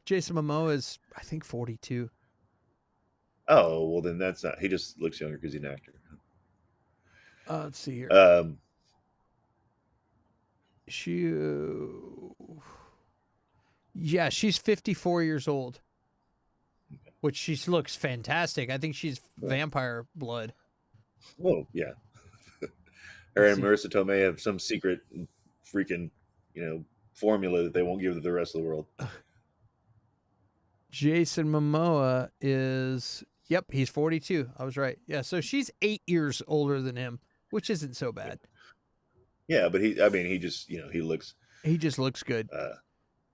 Jason Momoa is, I think, 42. Oh, well, then that's not, he just looks younger because he's an actor. Let's see here. Um, She, yeah, she's 54 years old, which she looks fantastic. I think she's vampire blood. well, yeah. Her and Marissa Tomei have some secret freaking, formula that they won't give to the rest of the world. Jason Momoa is, yep, he's 42. I was right. Yeah, so she's 8 years older than him, which isn't so bad. Yeah, but he just, he looks. He just looks good.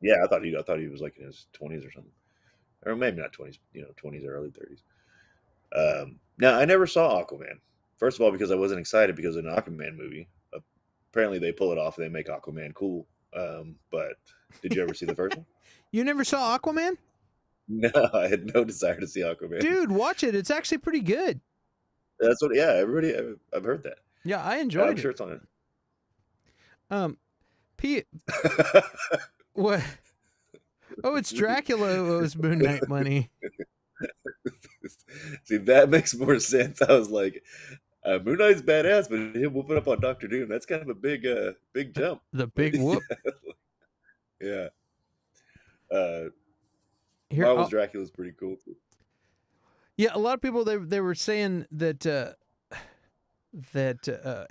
Yeah, I thought he was like in his 20s or something, or maybe not 20s, 20s or early 30s. Now I never saw Aquaman. First of all, because I wasn't excited because of an Aquaman movie. Apparently, they pull it off. They make Aquaman cool. But did you ever see the first one? You never saw Aquaman? No, I had no desire to see Aquaman. Dude, watch it. It's actually pretty good. That's what. Yeah, everybody. I've heard that. Yeah, I enjoyed I'm it. sure it's on it. Pete, what? Oh, it's Dracula who owes Moon Knight money. See, that makes more sense. I was like, Moon Knight's badass, but him whooping up on Doctor Doom, that's kind of a big jump. The big whoop. Yeah. Here, Marvel's Dracula's pretty cool too. yeah, a lot of people they were saying that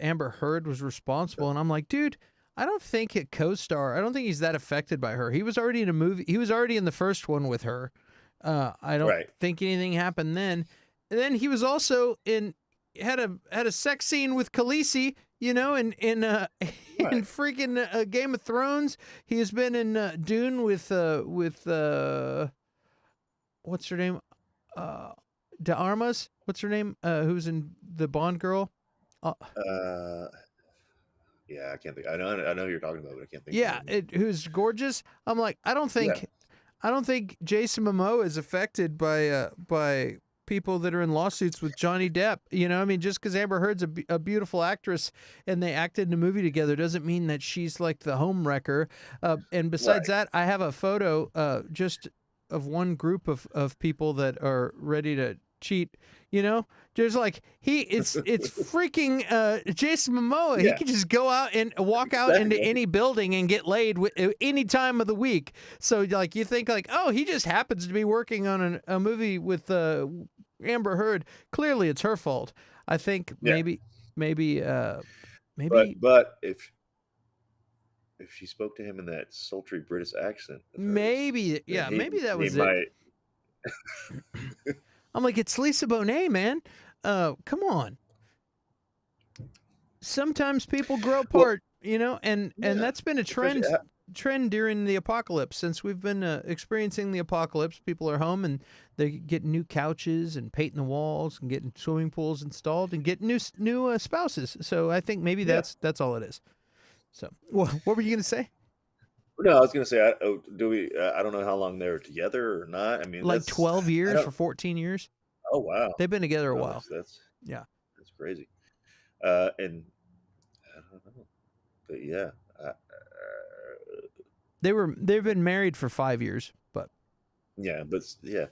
Amber Heard was responsible, and I'm like, dude, I don't think it co-star. I don't think he's that affected by her. He was already in a movie. He was already in the first one with her. I don't think anything happened then. And then he was also had a sex scene with Khaleesi, in freaking Game of Thrones. He has been in Dune with what's her name? De Armas. What's her name? Who's in the Bond girl? Yeah, I can't think. I know who you're talking about, but I can't think. Yeah, who's gorgeous. I'm like, I don't think Jason Momoa is affected by people that are in lawsuits with Johnny Depp. Just because Amber Heard's a beautiful actress and they acted in a movie together doesn't mean that she's like the home wrecker. And besides that, I have a photo just of one group of people that are ready to cheat. There's like it's freaking Jason Momoa. Yeah. He can just go out and walk out into any building and get laid any time of the week. So like you think like, oh, he just happens to be working on a movie with Amber Heard. Clearly, it's her fault. I think maybe. But if she spoke to him in that sultry British accent, maybe that was it. I'm like, it's Lisa Bonet, man. Come on. Sometimes people grow apart, and that's been a trend. trend during the apocalypse. Since we've been experiencing the apocalypse, people are home and they're getting new couches and painting the walls and getting swimming pools installed and getting new spouses. So I think maybe Yeah. that's all it is. So what were you gonna say? No, I was gonna say, do we? I don't know how long they were together or not. I mean, Like that's 12 I years don't. or 14 years? Oh wow, They've been together a oh while. Yeah. that's crazy. And I don't know, but yeah, They've been married for 5 years, but yeah, but yeah,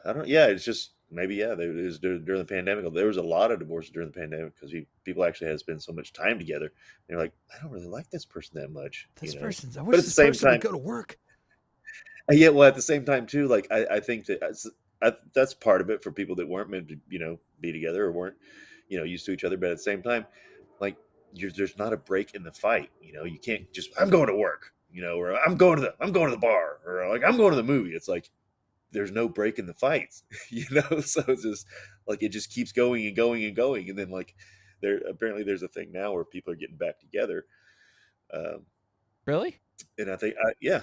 I don't. Yeah, it's just maybe yeah. It was during the pandemic. There was a lot of divorces during the pandemic because people actually had to spend so much time together. And you're like, I don't really like this person that much, this you know. person's. I But wish at the this same person would time, go to work. yeah, well, at the same time too, like I think that that's part of it for people that weren't meant to, be together or weren't, used to each other. But at the same time, like there's not a break in the fight. You can't just I'm going to work, or I'm going to the bar, or like I'm going to the movie. It's like there's no break in the fights, So it's just like it just keeps going and going and going, and then like there's a thing now where people are getting back together, um, Really? and I think yeah,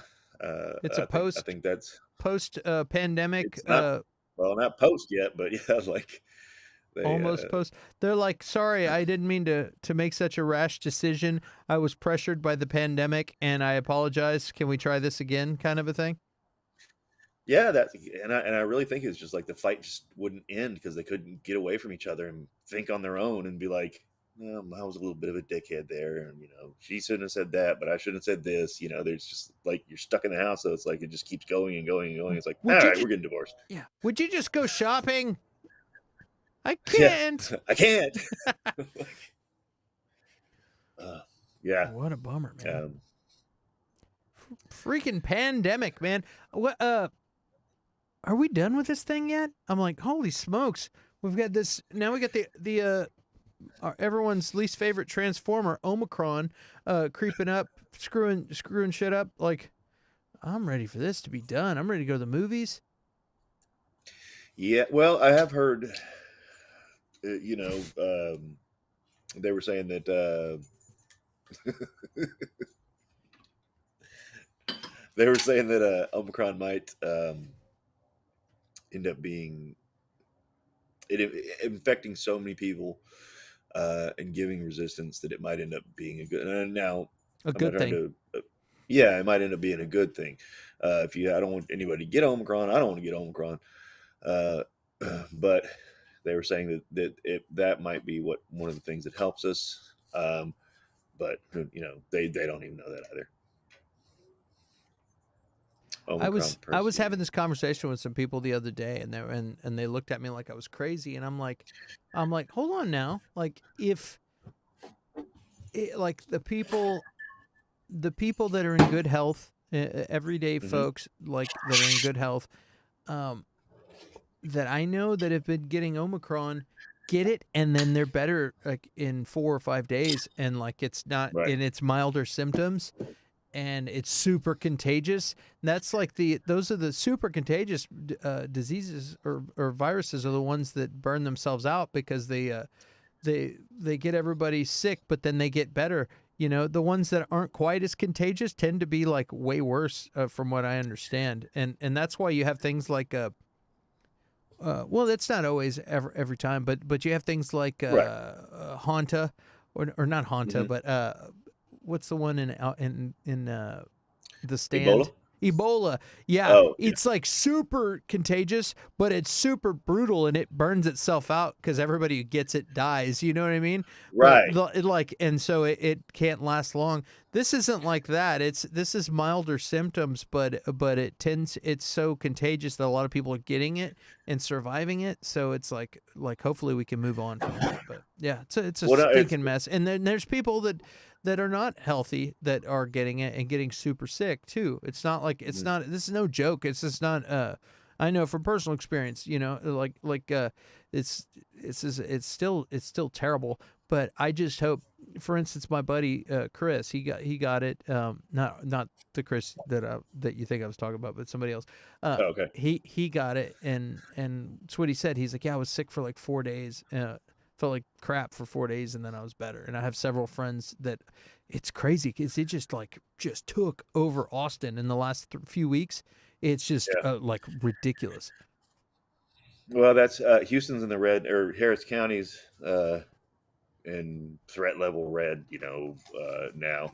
It's a I think that's post pandemic it's not well, not post yet, but yeah, like they almost post. They're like, sorry, I didn't mean to make such a rash decision. I was pressured by the pandemic, and I apologize. Can we try this again? Kind of a thing. yeah, that and I really think it's just like the fight just wouldn't end because they couldn't get away from each other and think on their own and be like, I was a little bit of a dickhead there, and she shouldn't have said that, but I shouldn't have said this. There's just like you're stuck in the house, so it's like it just keeps going and going and going. It's like, all Would you? right, we're getting divorced. Yeah. Would you just go shopping? I Yeah, can't. I can't. Like, uh, yeah, What a bummer, man. um, Freaking pandemic, man. What? Are we done with this thing yet? I'm like, holy smokes. We've got this. Now we got the everyone's least favorite transformer, Omicron, creeping up, screwing shit up. Like, I'm ready for this to be done. I'm ready to go to the movies. yeah. Well, I have heard, they were saying that Omicron might end up being infecting so many people and giving resistance that it might end up being a good. Now, A I'm not good trying thing. to. Yeah, it might end up being a good thing. I don't want anybody to get Omicron. I don't want to get Omicron. Uh, but they were saying that might be one of the things that helps us. But they don't even know that either. I Omicron was having persecuting. this conversation with some people the other day, and they looked at me like I was crazy, and I'm like, hold on now, like if like the people that are in good health, everyday Hmm. folks like that are in good health, um, that I know that have been getting Omicron get it and then they're better like in 4 or 5 days, and like it's not Right. in its milder symptoms, and it's super contagious. And that's like those are the super contagious diseases or viruses are the ones that burn themselves out because they get everybody sick, but then they get better. The ones that aren't quite as contagious tend to be like way worse, from what I understand, and that's why you have things like well, it's not always every time, but you have things like Right. Hanta, or not Hanta, Hmm. but what's the one in the Ebola. stand? Ebola. Yeah, Oh yeah. it's like super contagious, but it's super brutal and it burns itself out because everybody who gets it dies. You know what I mean? But Right. and so it can't last long. This isn't like that. This is milder symptoms, but it's so contagious that a lot of people are getting it and surviving it. So it's like hopefully we can move on from that. But yeah, it's a Well, no, it's stinking mess. And then there's people that are not healthy that are getting it and getting super sick too. It's not like it's mhm. not this is no joke. It's just not I know from personal experience, it's still terrible, but I just hope, for instance, my buddy Chris, he got it, not the Chris that you think I was talking about, but somebody else. Oh, okay. He got it, and it's what he said. He's like, yeah, I was sick for like 4 days. felt like crap for 4 days, and then I was better. And I have several friends that it's crazy because it just took over Austin in the last few weeks. It's just Yeah. like ridiculous. Well, that's Houston's in the red, or Harris County's in threat level red. Now.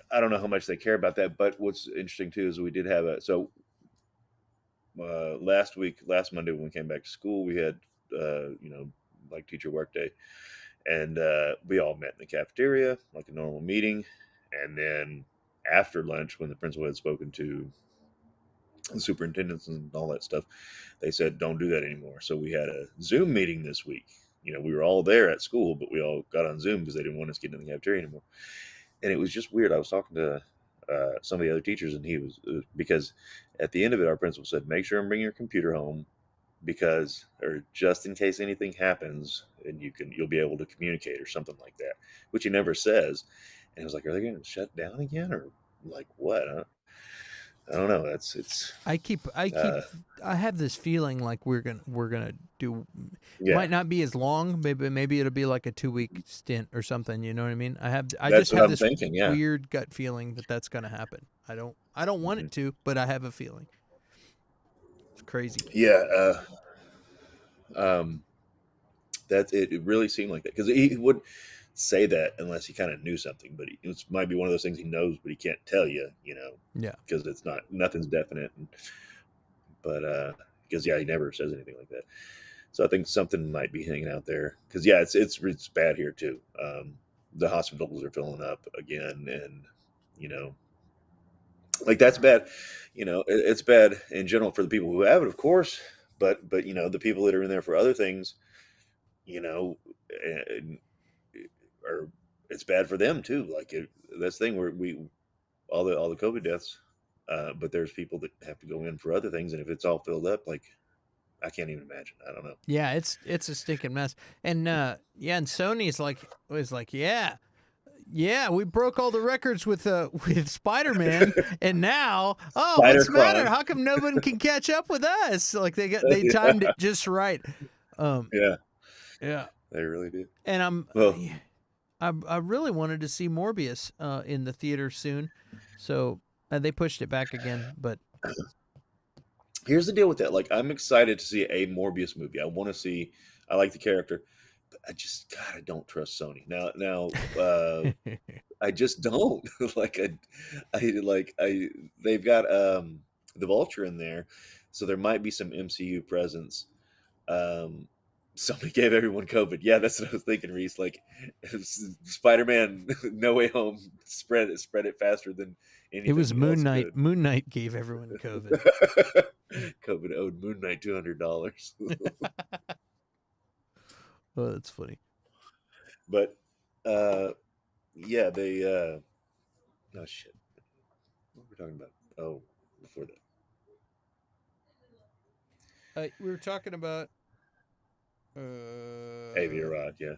I don't know how much they care about that, but what's interesting too is we did have last Monday when we came back to school, we had like teacher work day, and we all met in the cafeteria like a normal meeting, and then after lunch, when the principal had spoken to the superintendents and all that stuff, they said don't do that anymore. So we had a Zoom meeting this week. We were all there at school, but we all got on Zoom because they didn't want us getting in the cafeteria anymore. And it was just weird. I was talking to some of the other teachers, and because at the end of it, our principal said, "Make sure and bring your computer home, because, or just in case anything happens, and you'll be able to communicate or something like that," which he never says. And I was like, "Are they going to shut down again, or like what?" I don't know. I keep uh, I have this feeling like we're gonna do yeah, might not be as long, maybe it'll be like a 2-week stint or something, you know what I mean? I that's just what have I'm this thinking. Yeah, weird gut feeling that that's gonna happen. I don't want hmm it to, but I have a feeling. It's crazy. yeah. Um, that it really seemed like that, because he would say that unless he kind of knew something, but it might be one of those things he knows but he can't tell you, Yeah. because nothing's definite. But because yeah, he never says anything like that. So I think something might be hanging out there, because yeah, it's bad here too. The hospitals are filling up again, and you know like that's bad. It's bad in general for the people who have it, of course, but the people that are in there for other things, you know and, or it's bad for them too. Like that's the thing where we all the COVID deaths, but there's people that have to go in for other things, and if it's all filled up, like I can't even imagine. I don't know. Yeah, it's a stinking mess. And yeah, and Sony's like was like, "Yeah. Yeah, we broke all the records with with Spider-Man, and now, oh, what's the matter? Spider-Con. How come no one can catch up with us?" Like they timed it just right. Um, Yeah, yeah, they really do. and Well, I really wanted to see Morbius in the theater soon, so they pushed it back again. But here's the deal with that. Like, I'm excited to see a Morbius movie. I want to see. I like the character, but God, I don't trust Sony now. I just don't like. They've got the Vulture in there, so there might be some MCU presence. Um, Somebody gave everyone COVID. Yeah, that's what I was thinking, Reese. Like, Spider-Man, No Way Home spread it faster than it was anything Moon else Knight. could. Moon Knight gave everyone COVID. COVID owed Moon Knight $200. Oh, that's funny. But yeah, they oh shit. What were we talking about? Oh, before that. We were talking about. Aviator Rod, yeah.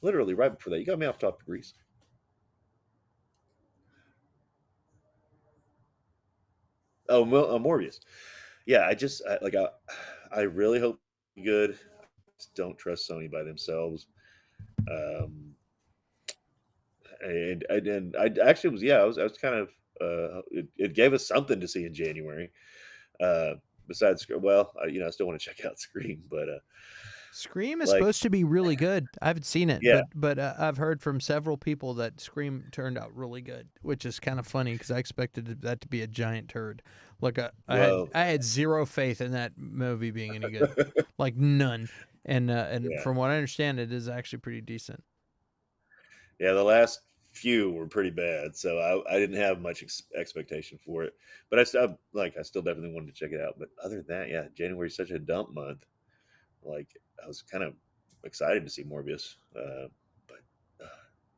Literally right before that. You got me off topic, Reese. Oh, Morbius. Yeah, I really hope it's good. Just don't trust Sony by themselves. Um, and I actually was, yeah, I was kind of it gave us something to see in January. Uh, Besides, well, I still want to check out Scream, but Scream is like, supposed to be really good. I haven't seen it, yeah, but I've heard from several people that Scream turned out really good, which is kind of funny because I expected that to be a giant turd. Like well, I had zero faith in that movie being any good, like none. And yeah, from what I understand, it is actually pretty decent. yeah. The last few were pretty bad, so I didn't have much expectation for it. But I still definitely wanted to check it out. But other than that, yeah, January is such a dump month. Like, I was kind of excited to see Morbius, but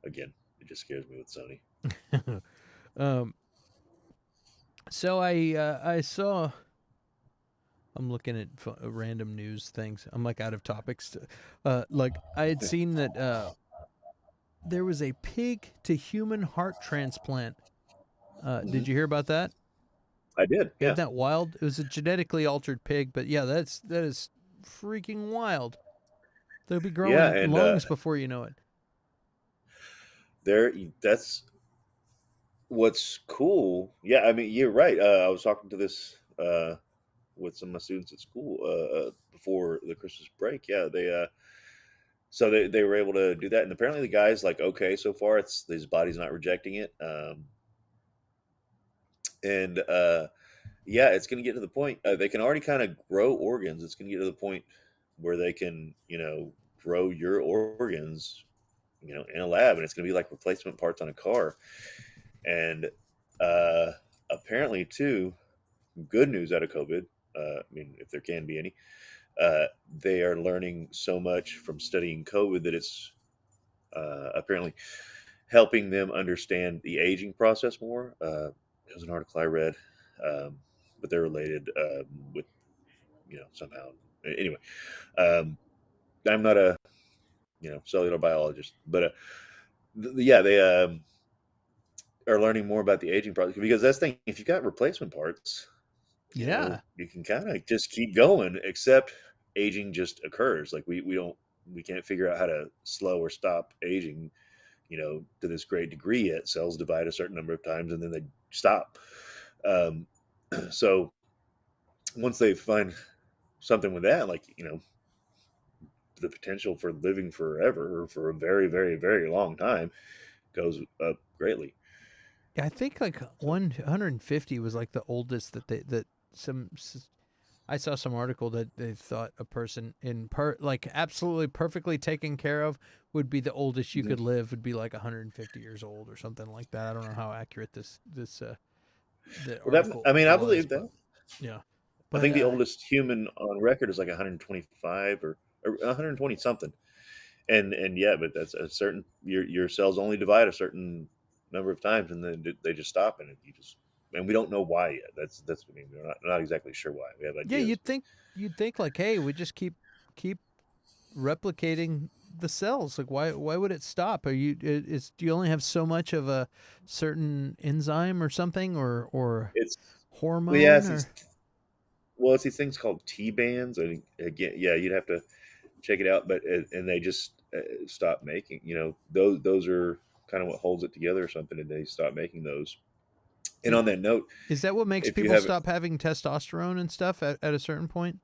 again, it just scares me with Sony. um, so I saw. I'm looking at random news things. I'm like out of topics. Like I had seen that there was a pig to human heart transplant. Hmm. Did you hear about that? I did. Isn't Yeah. that wild? It was a genetically altered pig, but yeah, that is freaking wild. They'll be Yeah, growing and lungs before you know it. there that's what's cool. Yeah, I mean, you're right. I was talking to this with some of my students at school before the Christmas break. Yeah, they were able to do that, and apparently the guy's like, okay, so far it's his body's not rejecting it, and yeah, it's going to get to the point they can already kind of grow organs. It's going to get to the point where they can, grow your organs, in a lab, and it's going to be like replacement parts on a car. And uh, apparently, too, good news out of COVID. I mean, if there can be any, they are learning so much from studying COVID that it's apparently helping them understand the aging process more. It was an article I read, um, but they're related with, somehow. Anyway, um, I'm not a, cellular biologist, but yeah, they are learning more about the aging process because that's the thing. If you got replacement parts, Yeah. you can kind of just keep going, except aging just occurs. Like we can't figure out how to slow or stop aging, to this great degree yet. Cells divide a certain number of times and then they stop. Um, so once they find something with that, like, the potential for living forever or for a very, very, very long time goes up greatly. Yeah, I think like So 150 was like the oldest that I saw some article that they thought a person like absolutely perfectly taken care of would be the oldest you mhm. could live would be like 150 years old or something like that. I don't know how accurate this the Well, that article I mean, I was, believe but that. yeah. I But think the oldest human on record is like 125 or 120 something. And yeah, but that's a certain your cells only divide a certain number of times, and then they just stop, and and we don't know why yet. That's what I mean. We're not exactly sure why. We have yeah, ideas. you'd think like, hey, we just keep replicating the cells. Like why would it stop? Are you is do you only have so much of a certain enzyme or something or It's well, yeah, hormone or it's these things called T bands. I think again, yeah, you'd have to check it out, but and they just stop making. Those are kind of what holds it together or something, and they stop making those. And I- on that note, is that what makes if you people have stop having testosterone and stuff at a certain point?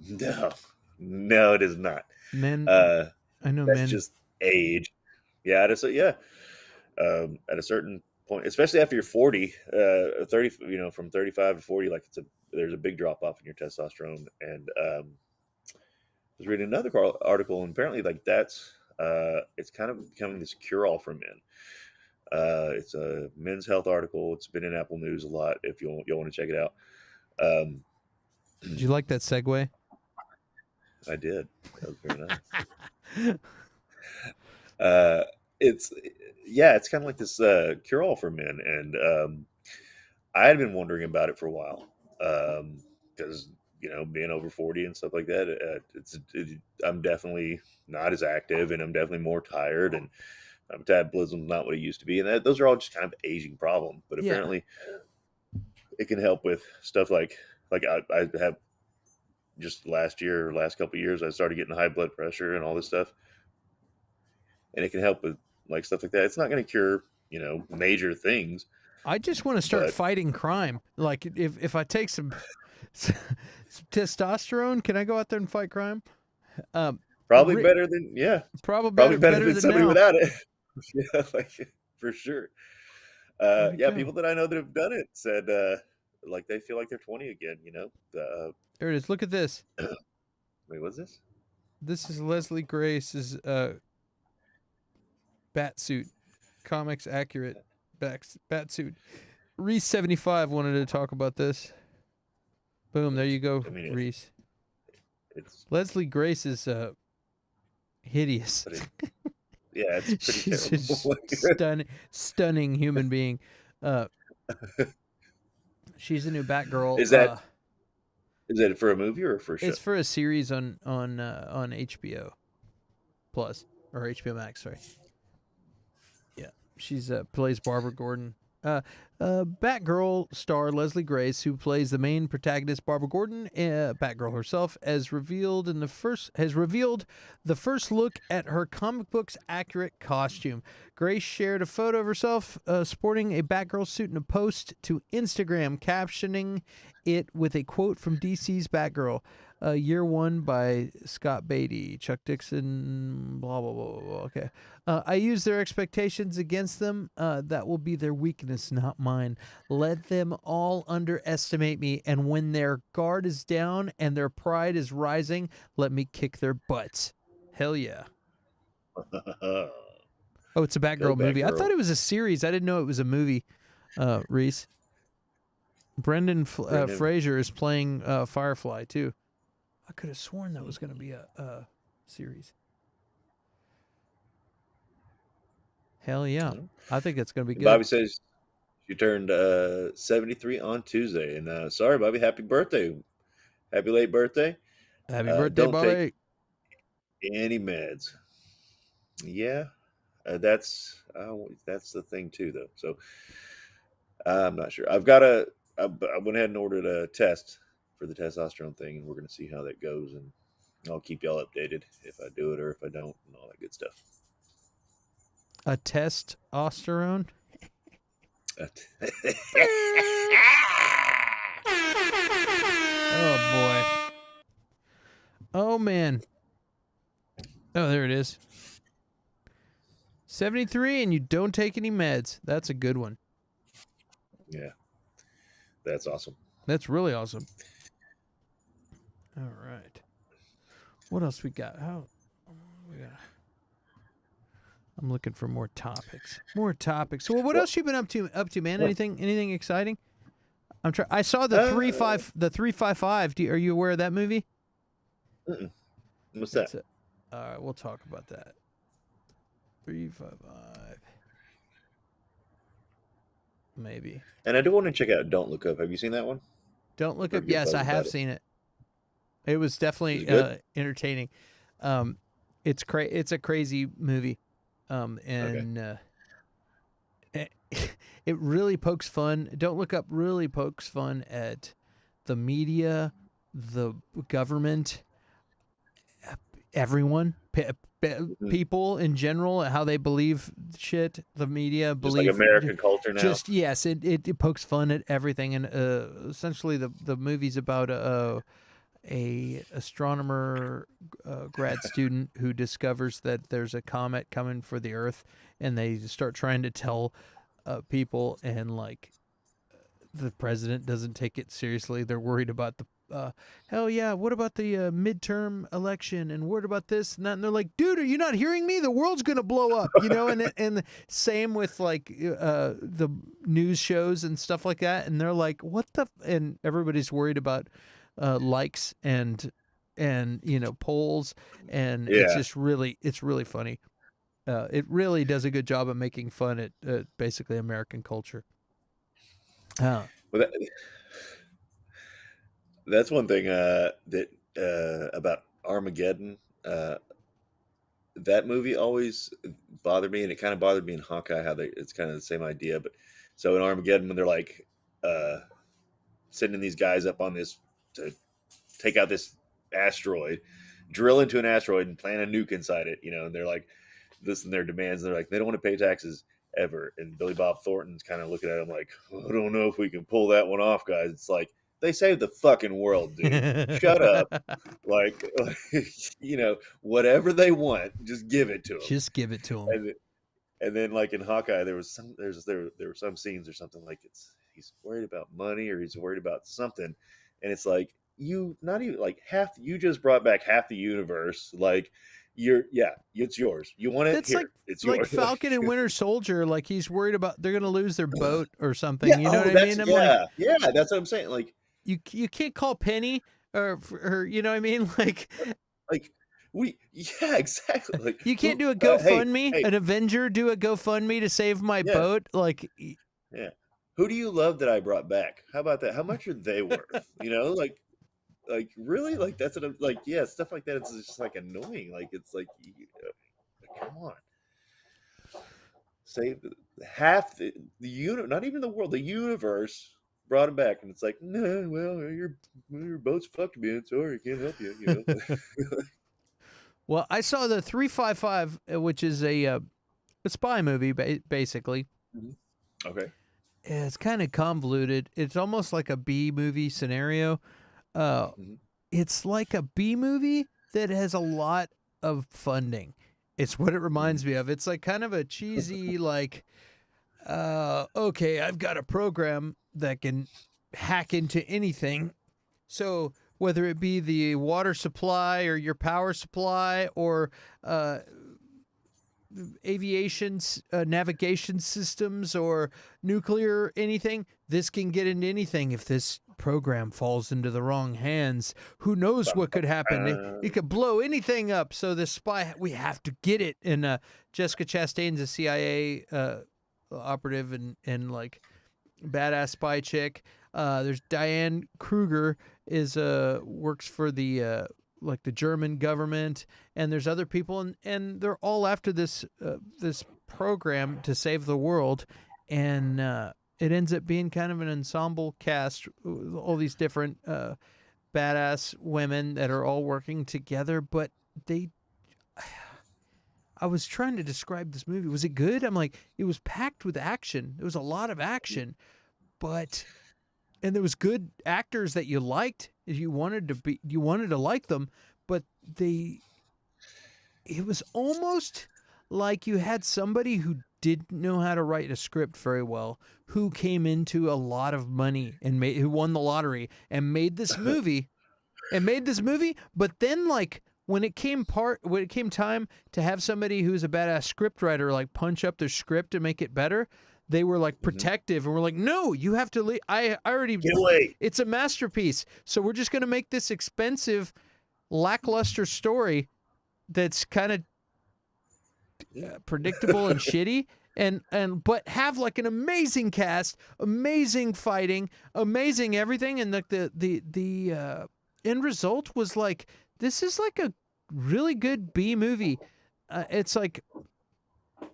no, no, it is not. Men, Uh, I know that's men. just age. Yeah, at a certain point, especially after you're 40, 30, from 35 to 40, like there's a big drop off in your testosterone. And I was reading another article, and apparently, like it's kind of becoming this cure all for men. It's a men's health article. It's been in Apple News a lot. If you'll want to check it out. Um, Do you like that segue? I did. That was very nice. Uh, it's yeah, it's kind of like this cure all for men, and I had been wondering about it for a while because being over 40 and stuff like that, I'm definitely not as active, and I'm definitely more tired, and my metabolism's not what it used to be, and those are all just kind of aging problems. But Yeah. apparently, it can help with stuff like I have just last couple of years, I started getting high blood pressure and all this stuff, and it can help with like stuff like that. It's not going to cure major things, I just want to start but fighting crime. Like if I take some testosterone, can I go out there and fight crime? Um, probably Rick, better than yeah, probably probably better better than than somebody now. without it. Yeah, like for sure. Where'd it Yeah, go? people that I know that have done it said like they feel like they're 20 again. There it is. Look at this. Wait, what's this? This is Leslie Grace's bat suit, comics accurate bat suit. Reese 75 wanted to talk about this. Boom, there you go, I mean, Reese. it's Leslie Grace is hideous. but yeah, it's pretty She's terrible. just stunning human being. Uh, she's the new Batgirl. Is that for a movie or for a show? It's for a series on HBO Plus or HBO Max. Sorry. Yeah, she's plays Barbara Gordon. Batgirl star Leslie Grace, who plays the main protagonist Barbara Gordon, Batgirl herself, has revealed the first look at her comic book's accurate costume. Grace shared a photo of herself sporting a Batgirl suit in a post to Instagram, captioning it with a quote from DC's Batgirl. Year One by Scott Beatty, Chuck Dixon, blah, blah, blah, blah, blah. Okay. I use their expectations against them. That will be their weakness, not mine. Let them all underestimate me, and when their guard is down and their pride is rising, let me kick their butts. Hell yeah. Oh, it's a Go Batgirl movie. I Batgirl. thought it was a series. I didn't know it was a movie, Reese. Brendan Fraser is playing Firefly, too. I could have sworn that was going to be a series. Hell yeah. I think it's going to be good. Bobby says she turned 73 on Tuesday. And sorry, Bobby, happy birthday. Happy late birthday. Happy birthday, don't Bobby. take any meds. Yeah, that's the thing too, though. So I'm not sure. I went ahead and ordered a test for the testosterone thing, and we're going to see how that goes. And I'll keep y'all updated if I do it or if I don't, and all that good stuff. A testosterone? Oh boy. Oh man. Oh, there it is. 73 and you don't take any meds. That's a good one. Yeah. That's awesome. That's really awesome. All right. What else we got? I'm looking for more topics. Well, what else you been up to, man? Anything exciting? I saw the 355. Are you aware of that movie? What's that? All right, we'll talk about that. 355. Maybe. And I do want to check out Don't Look Up. Have you seen that one? Don't Look Up. Yes, I have seen it. It was definitely entertaining. It's a crazy movie. And it really pokes fun. Don't Look Up really pokes fun at the media, the government, everyone, people in general, how they believe shit. The media believe just like American culture now. Just yes, it pokes fun at everything, and essentially the movie's about a astronomer grad student who discovers that there's a comet coming for the Earth, and they start trying to tell people, and like the president doesn't take it seriously. They're worried about the hell yeah, what about the midterm election, and what about this and that? And they're like, dude, are you not hearing me? The world's gonna blow up, you know. And same with like the news shows and stuff like that. And they're like, what the? And everybody's worried about likes and polls, and it's really funny. It really does a good job of making fun at basically American culture. That's one thing that about Armageddon. That movie always bothered me, and it kind of bothered me in Hawkeye how it's kind of the same idea. But so in Armageddon, when they're like sending these guys up on this to take out this asteroid, drill into an asteroid and plant a nuke inside it, and they're like, this and their demands. They're like, they don't want to pay taxes ever. And Billy Bob Thornton's kind of looking at him like, I don't know if we can pull that one off, guys. It's like, they saved the fucking world, dude. Shut up. Like, whatever they want, just give it to them. Just give it to them. And then, like in Hawkeye, there were some scenes or something like he's worried about money or he's worried about something, and it's like you just brought back half the universe. Like it's yours. You want it? It's here. It's yours. Like Falcon and Winter Soldier. Like he's worried about they're gonna lose their boat or something. You know what I mean? That's what I'm saying. Like you can't call Penny or you know what I mean? Like exactly. Like you can't do a GoFundMe. An Avenger do a GoFundMe to save my boat. Like who do you love that I brought back? How about that? How much are they worth? Like really? Like that's what I'm like. Yeah, stuff like that. It's just like annoying. Like it's like, come on, half the not even the world, the universe brought him back, and it's like, no, well, your boat's fucked, man. Sorry, can't help you. You know. Well, I saw the 355, which is a spy movie, basically. Mhm. Okay. It's kind of convoluted. It's almost like a B movie scenario. Uh, Mhm. it's like a B movie that has a lot of funding. It's what it Mhm. reminds me of. It's like kind of a cheesy, like, okay, I've got a program that can hack into anything. So whether it be the water supply or your power supply or uh, aviation navigation systems or nuclear anything, this can get into anything if this program falls into the wrong hands. Who knows Bum, what bum, could happen? It bum. could blow anything up. So the spy, we have to get it. And Jessica Chastain's a CIA operative and like badass spy chick. There's Diane Kruger is works for the like the German government, and there's other people, and they're all after this program to save the world, and it ends up being kind of an ensemble cast, with all these different badass women that are all working together, but they. I was trying to describe this movie. Was it good? I'm like, it was packed with action. There was a lot of action, but and there was good actors that you liked. You wanted to like them, but they it was almost like you had somebody who didn't know how to write a script very well, who came into a lot of money and who won the lottery and made this movie but then like when it came time to have somebody who's a badass script writer like punch up their script and make it better, they were like Mhm. protective and were like, no, you have to leave. I already, Get away. it's a masterpiece, so we're just going to make this expensive lackluster story that's kind of predictable and shitty, and but have like an amazing cast, amazing fighting, amazing everything, and the end result was like, this is like a really good B movie. It's like,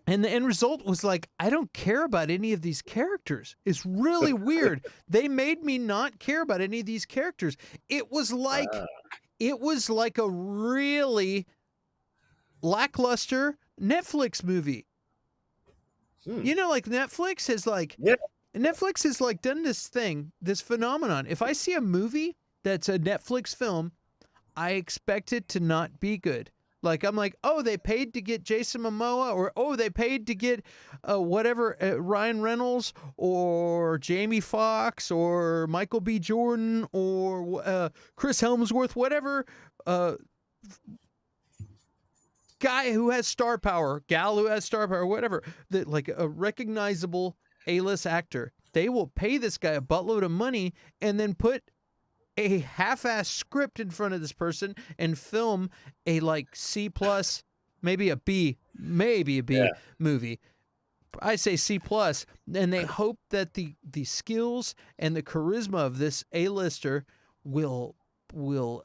and the end result was like, I don't care about any of these characters. It's really weird. They made me not care about any of these characters. It was like Ah, it was like a really lackluster Netflix movie. hmm. You know, like Yeah. Netflix has like done this thing, this phenomenon. If I see a movie that's a Netflix film, I expect it to not be good. Like I'm like, oh, they paid to get Jason Momoa, or oh, they paid to get whatever Ryan Reynolds or Jamie Foxx or Michael B. Jordan or Chris Helmsworth, whatever guy who has star power, gal who has star power, whatever, that like a recognizable A-list actor. They will pay this guy a buttload of money and then put a half-ass script in front of this person and film a like C plus, maybe a B Yeah. movie. I say C plus, and they hope that the skills and the charisma of this A-lister will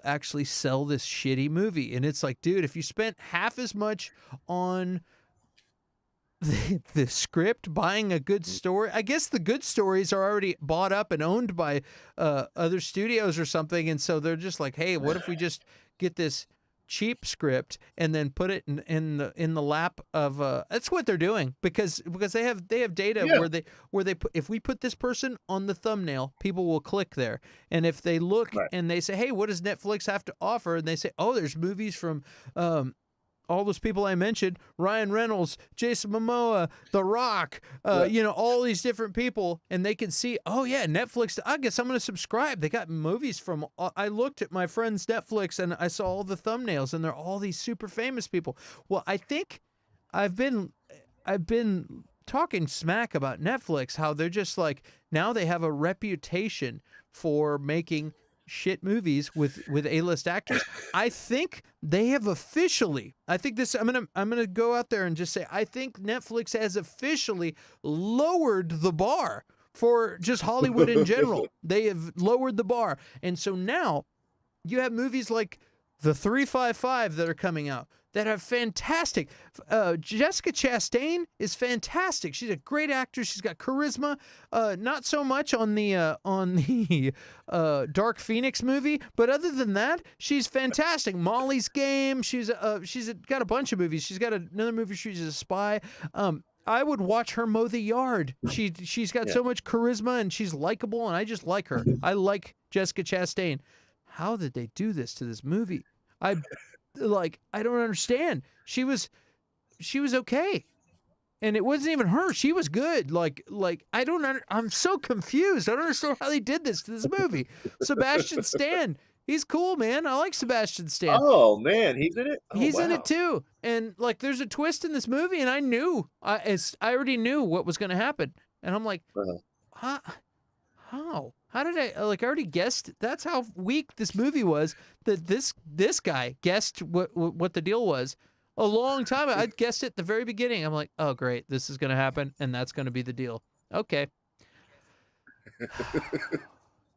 actually sell this shitty movie. And it's like, dude, if you spent half as much on the script, buying a good story. I guess the good stories are already bought up and owned by other studios or something, and so they're just like, hey, what if we just get this cheap script and then put it in the lap of that's what they're doing, because they have data Yeah. where they put, if we put this person on the thumbnail, people will click there, and if they look Right. and they say, hey, what does Netflix have to offer, and they say, oh, there's movies from all those people I mentioned, Ryan Reynolds, Jason Momoa, The Rock, Right. all these different people, and they can see, oh yeah, Netflix, I guess I'm going to subscribe. They got movies from, I looked at my friend's Netflix and I saw all the thumbnails and they're all these super famous people. Well, I think I've been, I've been talking smack about Netflix, how they're just like, now they have a reputation for making shit movies with A-list actors. I think they have officially, I think this, I'm gonna go out there and just say, I think Netflix has officially lowered the bar for just Hollywood in general. They have lowered the bar. And so now you have movies like the 355 that are coming out that are fantastic. Jessica Chastain is fantastic. She's a great actress. She's got charisma. Not so much on the Dark Phoenix movie, but other than that, she's fantastic. Molly's Game. She's got a bunch of movies. She's got another movie. She's a spy. I would watch her mow the yard. She's got so much charisma and she's likable, and I just like her. I like Jessica Chastain. How did they do this to this movie? I don't understand. She was okay, and it wasn't even her. She was good. I'm so confused. I don't understand how they did this to this movie. Sebastian Stan, he's cool, man. I like Sebastian Stan. Oh man, he's in it. Oh, He's in wow. it too, and like, there's a twist in this movie, and I already knew what was going to happen, and I'm like, Uh-huh. how? How did I already guessed? That's how weak this movie was. That this guy guessed what the deal was a long time. I guessed it at the very beginning. I'm like, oh great, this is gonna happen, and that's gonna be the deal. Okay.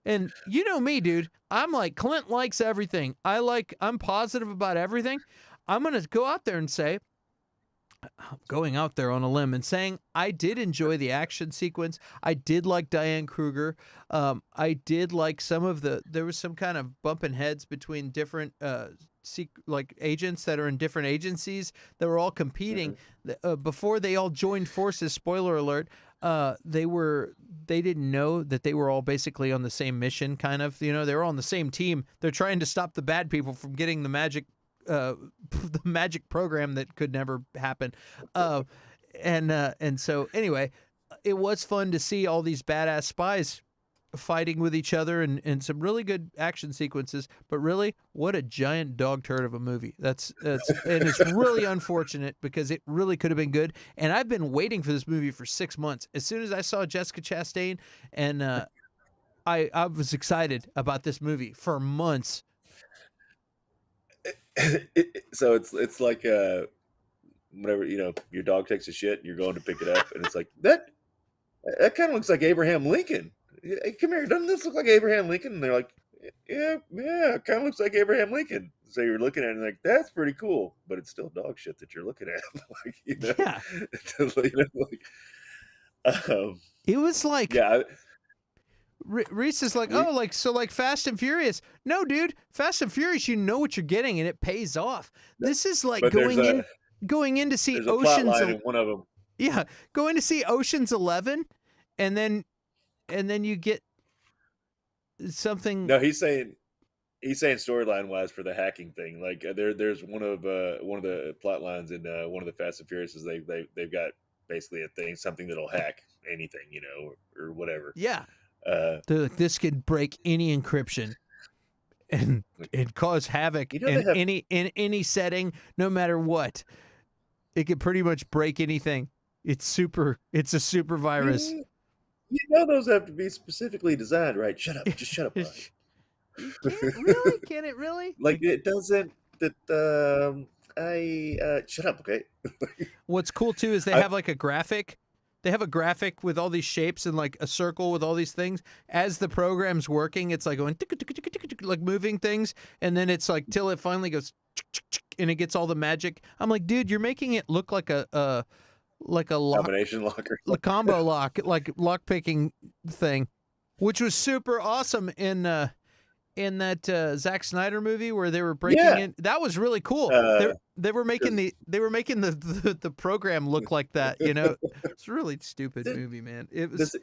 And you know me, dude. I'm like, Clint likes everything. I'm positive about everything. I'm gonna go out there and say, going out there on a limb and saying I did enjoy the action sequence. I did like Diane Kruger. I did like there was some kind of bumping heads between different agents that are in different agencies that were all competing. Before they all joined forces, spoiler alert, they didn't know that they were all basically on the same mission, kind of, they were on the same team. They're trying to stop the bad people from getting the magic program that could never happen. And so anyway, it was fun to see all these badass spies fighting with each other and some really good action sequences, but really, what a giant dog turd of a movie. That's and it's really unfortunate because it really could have been good. And I've been waiting for this movie for 6 months. As soon as I saw Jessica Chastain, and I was excited about this movie for months. So it's like whenever your dog takes a shit and you're going to pick it up, and it's like that kind of looks like Abraham Lincoln. Hey, come here, doesn't this look like Abraham Lincoln? And they're like, yeah, it kind of looks like Abraham Lincoln. So you're looking at it and like, that's pretty cool, but it's still dog shit that you're looking at. Yeah. It was like, yeah. Reese is like, like Fast and Furious. No, dude, Fast and Furious, you know what you're getting, and it pays off. This is like going in to see Ocean's. There's a plot line in one of them. Yeah, going to see Ocean's 11, and then you get something. No, he's saying storyline wise for the hacking thing. Like there's one of the plot lines in one of the Fast and Furious is they've got basically a thing, something that'll hack anything, or whatever. Yeah. This could break any encryption and cause havoc in any setting, no matter what. It could pretty much break anything. It's a super virus. Those have to be specifically designed, right? Shut up. Just shut up. Really? Can it really? Like it doesn't that shut up, okay? What's cool too is they have like a graphic. They have a graphic with all these shapes and like a circle with all these things. As the program's working, it's like going like moving things, and then it's like till it finally goes and it gets all the magic. I'm like, dude, you're making it look like a lock, combination locker, combo lock, like lock picking thing, which was super awesome in that Zack Snyder movie where they were breaking in. That was really cool. They were making the program look like that. It's a really stupid movie, man. It was.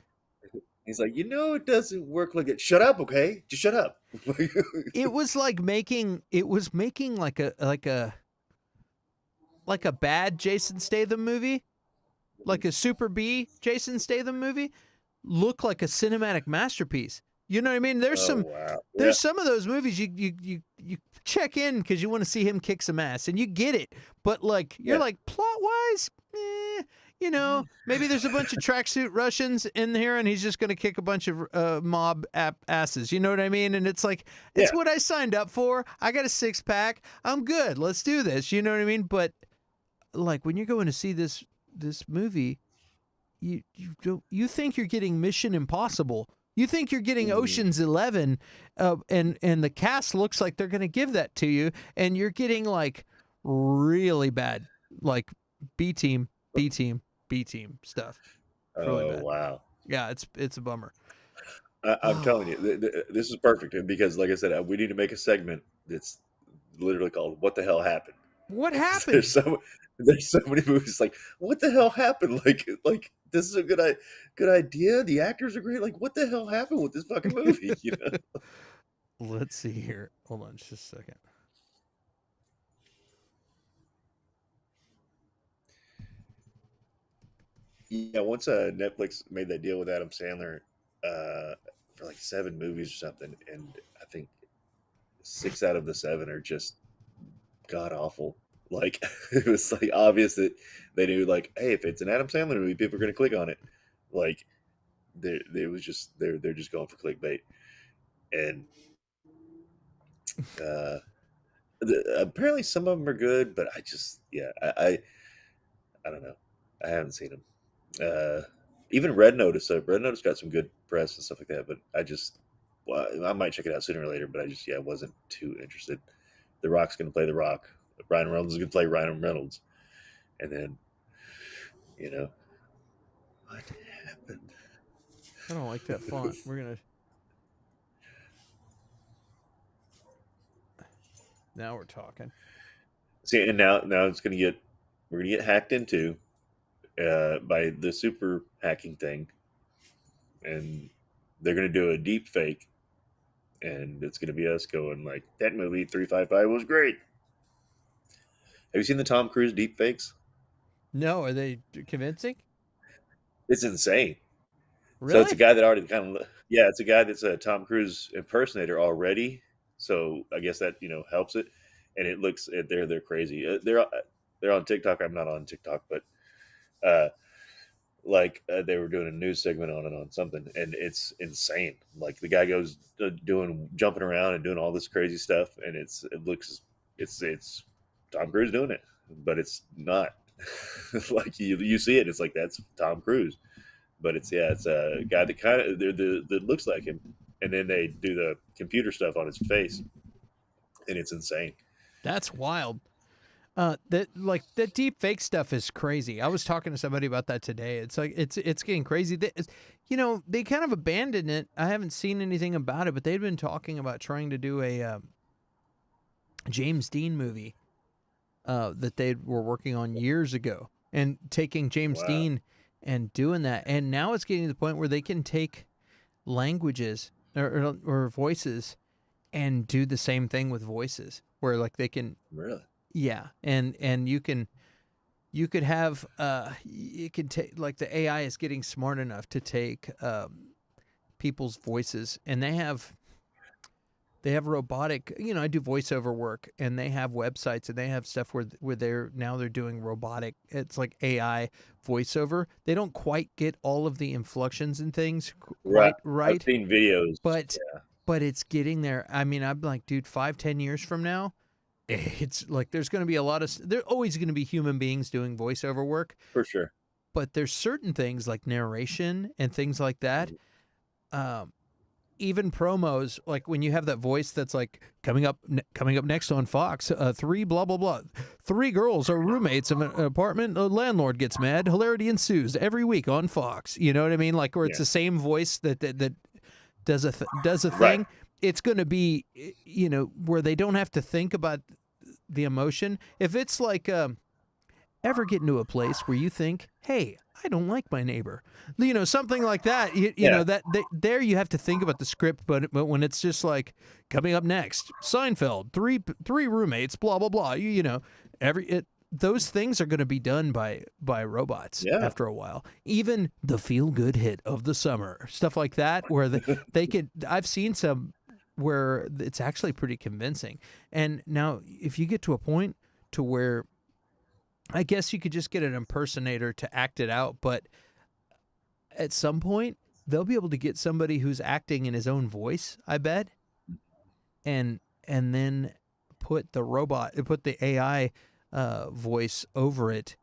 He's like, it doesn't work like it. Shut up, okay? Just shut up. It was like making like a bad Jason Statham movie, like a super B Jason Statham movie, look like a cinematic masterpiece. You know what I mean? There's some of those movies you check in because you want to see him kick some ass, and you get it. But like you're like, plot wise, maybe there's a bunch of tracksuit Russians in here, and he's just gonna kick a bunch of mob asses. You know what I mean? And it's like it's what I signed up for. I got a 6-pack. I'm good. Let's do this. You know what I mean? But like when you're going to see this movie, you think you're getting Mission Impossible. You think you're getting Mhm. Ocean's 11, and the cast looks like they're going to give that to you, and you're getting like really bad, like B team, B team, B team stuff. Really Oh bad. wow. Yeah, it's a bummer. I'm telling you, Oh, this is perfect because, like I said, we need to make a segment that's literally called "What the hell happened?" what Because happened? there's so many movies like what the hell happened? Like this is a good idea. The actors are great. Like what the hell happened with this fucking movie? You know? Let's see here. Hold on just a second. Yeah. Once Netflix made that deal with Adam Sandler for like 7 movies or something, and I think 6 out of the 7 are just god awful. Like it was like obvious that they knew like, hey, if it's an Adam Sandler movie, people are gonna click on it. Like they was just they're just going for clickbait. And uh apparently some of them are good, but I just yeah, I don't know. I haven't seen them. Even Red Notice. Red Notice got some good press and stuff like that, but well, I might check it out sooner or later. But I just wasn't too interested. The Rock's going to play The Rock. Ryan Reynolds is going to play Ryan Reynolds, and then you know what happened. I don't like that font. Now we're talking. See, and now it's going to get we're going to get hacked into by the super hacking thing, and they're going to do a deep fake, and it's going to be us going like that movie 355 was great. Have you seen the Tom Cruise deep fakes? No, are they convincing? It's insane. So it's a Really? guy that already kind of it's a guy that's a Tom Cruise impersonator already. So I guess that helps it, and it looks they're crazy. They're on TikTok. I'm not on TikTok, but uh, they were doing a news segment on it on something, and it's insane. Like the guy goes doing jumping around and doing all this crazy stuff, and it looks it's Tom Cruise doing it, but it's not. Like you see it, it's like that's Tom Cruise, but it's a guy that kind of that looks like him, and then they do the computer stuff on his face, and it's insane. That's wild. That deep fake stuff is crazy. I was talking to somebody about that today. It's like it's getting crazy. They kind of abandoned it. I haven't seen anything about it, but they'd been talking about trying to do a James Dean movie that they were working on years ago, and taking James Wow. Dean and doing that. And now it's getting to the point where they can take languages or voices and do the same thing with voices, where like they can, Really? yeah, and you could have it could take, like, the AI is getting smart enough to take people's voices, and they have robotic, I do voiceover work, and they have websites, and they have stuff where they're doing robotic, it's like AI voiceover. They don't quite get all of the inflections and things Right. quite I've right, seen videos. but Yeah, it's getting there. I mean, I'm like, dude, 5-10 years from now, it's like there's going to be there's always going to be human beings doing voiceover work, for sure. but there's certain things like narration and things like that. Um, Even promos, like when you have that voice that's like coming up next on Fox, three blah blah blah, three girls are roommates of an apartment. A landlord gets mad. Hilarity ensues every week on Fox. You know what I mean? Like, or it's Yeah. the same voice that does a Right. thing. It's going to be, where they don't have to think about the emotion. If it's like, ever get into a place where you think, hey, I don't like my neighbor, something like that, Yeah. there you have to think about the script. But when it's just like, coming up next, Seinfeld, three roommates, blah blah blah, those things are going to be done by robots Yeah. after a while. Even the feel good hit of the summer, stuff like that, where they could. I've seen some where it's actually pretty convincing. And now, if you get to a point to where, I guess you could just get an impersonator to act it out, but at some point they'll be able to get somebody who's acting in his own voice, I bet, and then put the AI voice over it.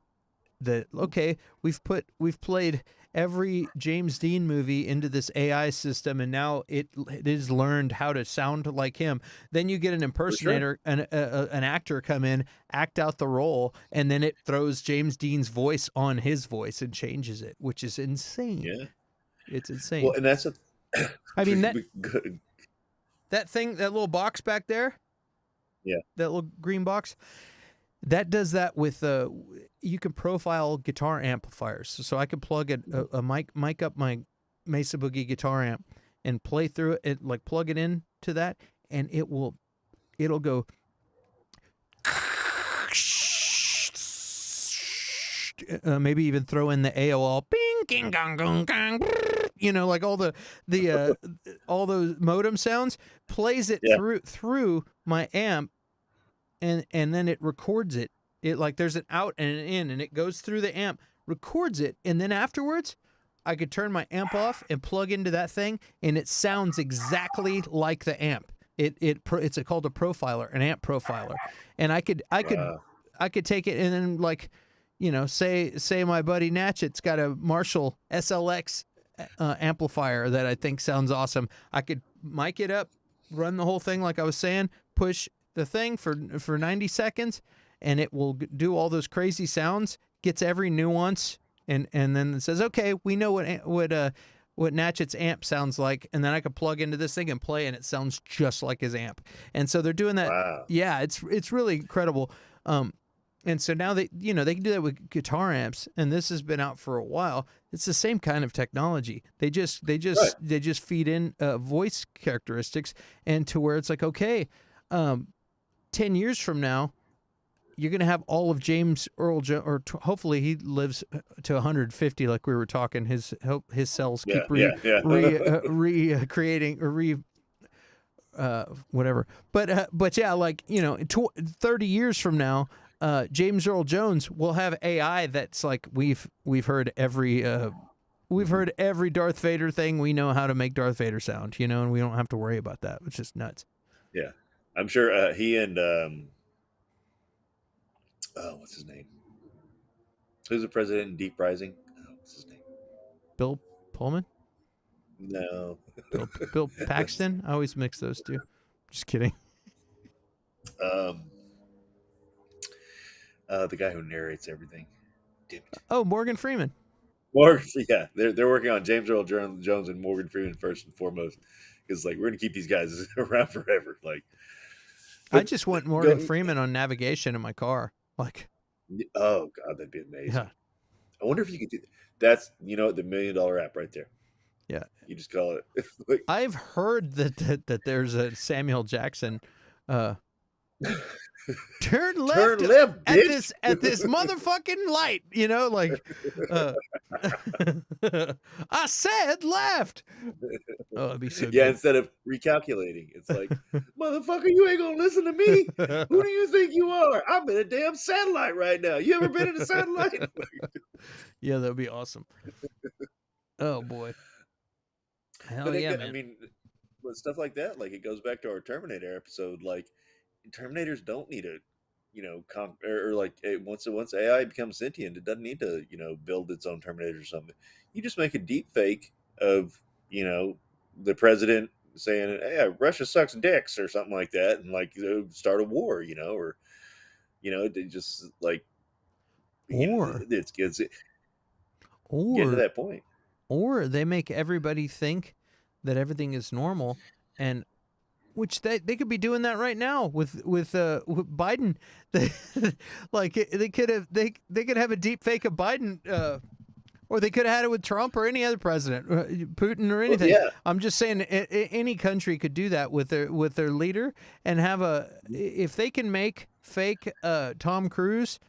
That, okay, we've played every James Dean movie into this AI system, and now it has learned how to sound like him. Then you get an For sure. impersonator, an actor come in, act out the role, and then it throws James Dean's voice on his voice and changes it, which is insane. Yeah. It's Well, insane. and that's a I mean, good. that thing, that little box back there, Yeah. that little green box, that does that with you can profile guitar amplifiers. So I can plug a mic up my Mesa Boogie guitar amp and play through it, like plug it in to that, and it'll go maybe even throw in the AOL bing ging gong gong gong, you know, like all the all those modem sounds, plays it Yeah. through my amp, and then it records it. It, like, there's an out and an in, and it goes through the amp, records it, and then afterwards I could turn my amp off and plug into that thing, and it sounds exactly like the amp. It's called a profiler, an amp profiler, and I could Wow. take it and then, like, you know, say my buddy Natchet's got a Marshall SLX amplifier that I think sounds awesome. I could mic it up, run the whole thing like I was saying, push the thing for 90 seconds, and it will do all those crazy sounds, gets every nuance, and then it says, okay, we know what Natchet's amp sounds like, and then I could plug into this thing and play, and it sounds just like his amp. And so they're doing that. Wow. Yeah, it's really incredible. And so now they can do that with guitar amps, and this has been out for a while. It's the same kind of technology. They just feed in voice characteristics, and to where it's like, okay, 10 years from now, you're going to have all of James Earl Jones, or hopefully he lives to 150, like we were talking. His cells keep recreating or whatever. But yeah, like, you know, 30 years from now, James Earl Jones will have AI that's like, we've heard every Darth Vader thing. We know how to make Darth Vader sound, you know, and we don't have to worry about that. It's just nuts. Yeah. I'm sure he and what's his name? Who's the president in Deep Rising? Oh, what's his name? Bill Pullman? No. Bill Paxton? I always mix those two. Just kidding. The guy who narrates everything. Damn it. Oh, Morgan Freeman. Yeah, they're working on James Earl Jones and Morgan Freeman first and foremost, because like we're gonna keep these guys around forever. Like, I just want Morgan Freeman on navigation in my car. Like, oh god, that'd be amazing. Yeah. I wonder if you could do that. That's, you know, the $1 million app right there. Yeah, you just call it. Like, I've heard that there's a Samuel Jackson. Turn left, bitch. at this motherfucking light, you know, like, I said left. Oh, it'd be so yeah, good. instead of recalculating, it's like, motherfucker, you ain't gonna listen to me. Who do you think you are? I'm in a damn satellite right now. You ever been in a satellite? Yeah, that'd be awesome. Oh boy. Hell But yeah, man. man. I mean, with stuff like that, like, it goes back to our Terminator episode. Like, Terminators don't need a, you know, or like, once AI becomes sentient, it doesn't need to, you know, build its own Terminator or something. You just make a deep fake of, you know, the president saying, "Hey, Russia sucks dicks" or something like that, and like, start a war, you know, or, you know, they just like, you know, it's getting to that point. Or they make everybody think that everything is normal, and which they could be doing that right now with Biden. Like, they could have a deep fake of Biden, or they could have had it with Trump or any other president, Putin or anything. Well, yeah. I'm just saying, any country could do that with their leader, and have if they can make fake Tom Cruise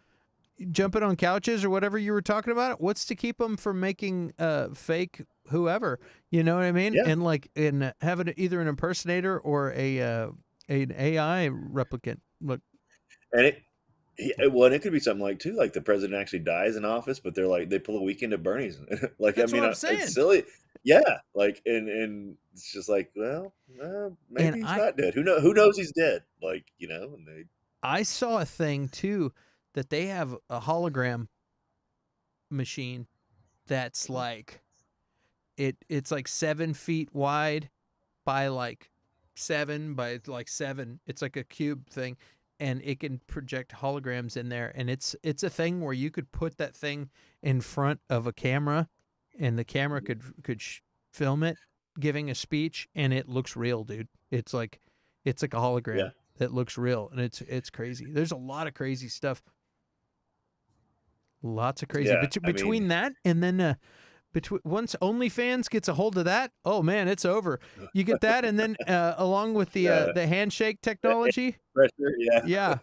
jumping on couches or whatever you were talking about, what's to keep them from making fake whoever, you know what I mean? Yeah. And like, and have it either an impersonator or an AI replicant. Look, And it could be something like, too, like the president actually dies in office, but they're like, they pull a weekend at Bernie's. Like, that's I mean, what I'm saying. it's silly. Yeah. Like, and it's just like, well, maybe he's not dead. Who knows he's dead? Like, you know, and I saw a thing too, that they have a hologram machine that's like it's like 7 feet wide by like 7 by like 7. It's like a cube thing, and it can project holograms in there. And it's a thing where you could put that thing in front of a camera, and the camera could film it giving a speech, and it looks real, dude. It's like a hologram Yeah. that looks real, and it's crazy. There's a lot of crazy stuff. Lots of crazy. Yeah. Between that and then once OnlyFans gets a hold of that, oh man, it's over. You get that, and then along with the handshake technology, pressure. Yeah. yeah,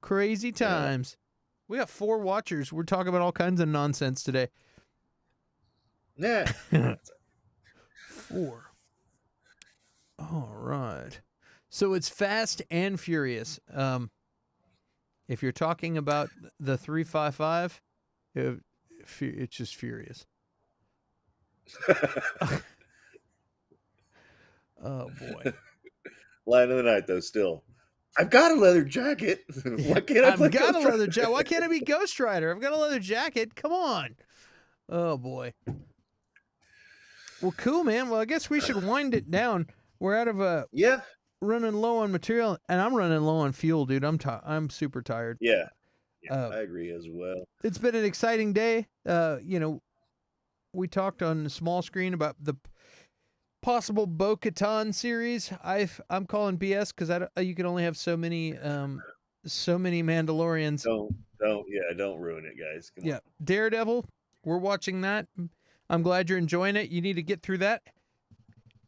crazy Yeah. times. We got 4 watchers. We're talking about all kinds of nonsense today. Yeah. 4. All right. So it's Fast and Furious. If you're talking about the 355, it's just Furious. Oh boy. Line of the night though. Still, I've got a leather jacket. Why can't I play I've got Ghost a leather Rider? jacket. Why can't I be Ghost Rider? I've got a leather jacket. Come on. Oh boy. Well, cool, man. Well, I guess we should wind it down. We're out of Yeah. running low on material, and I'm running low on fuel, dude. I'm super tired. Yeah. I agree as well. It's been an exciting day. We talked on the small screen about the possible Bo-Katan series. I'm calling BS because you can only have so many Mandalorians. Don't ruin it, guys. Come on. Daredevil. We're watching that. I'm glad you're enjoying it. You need to get through that.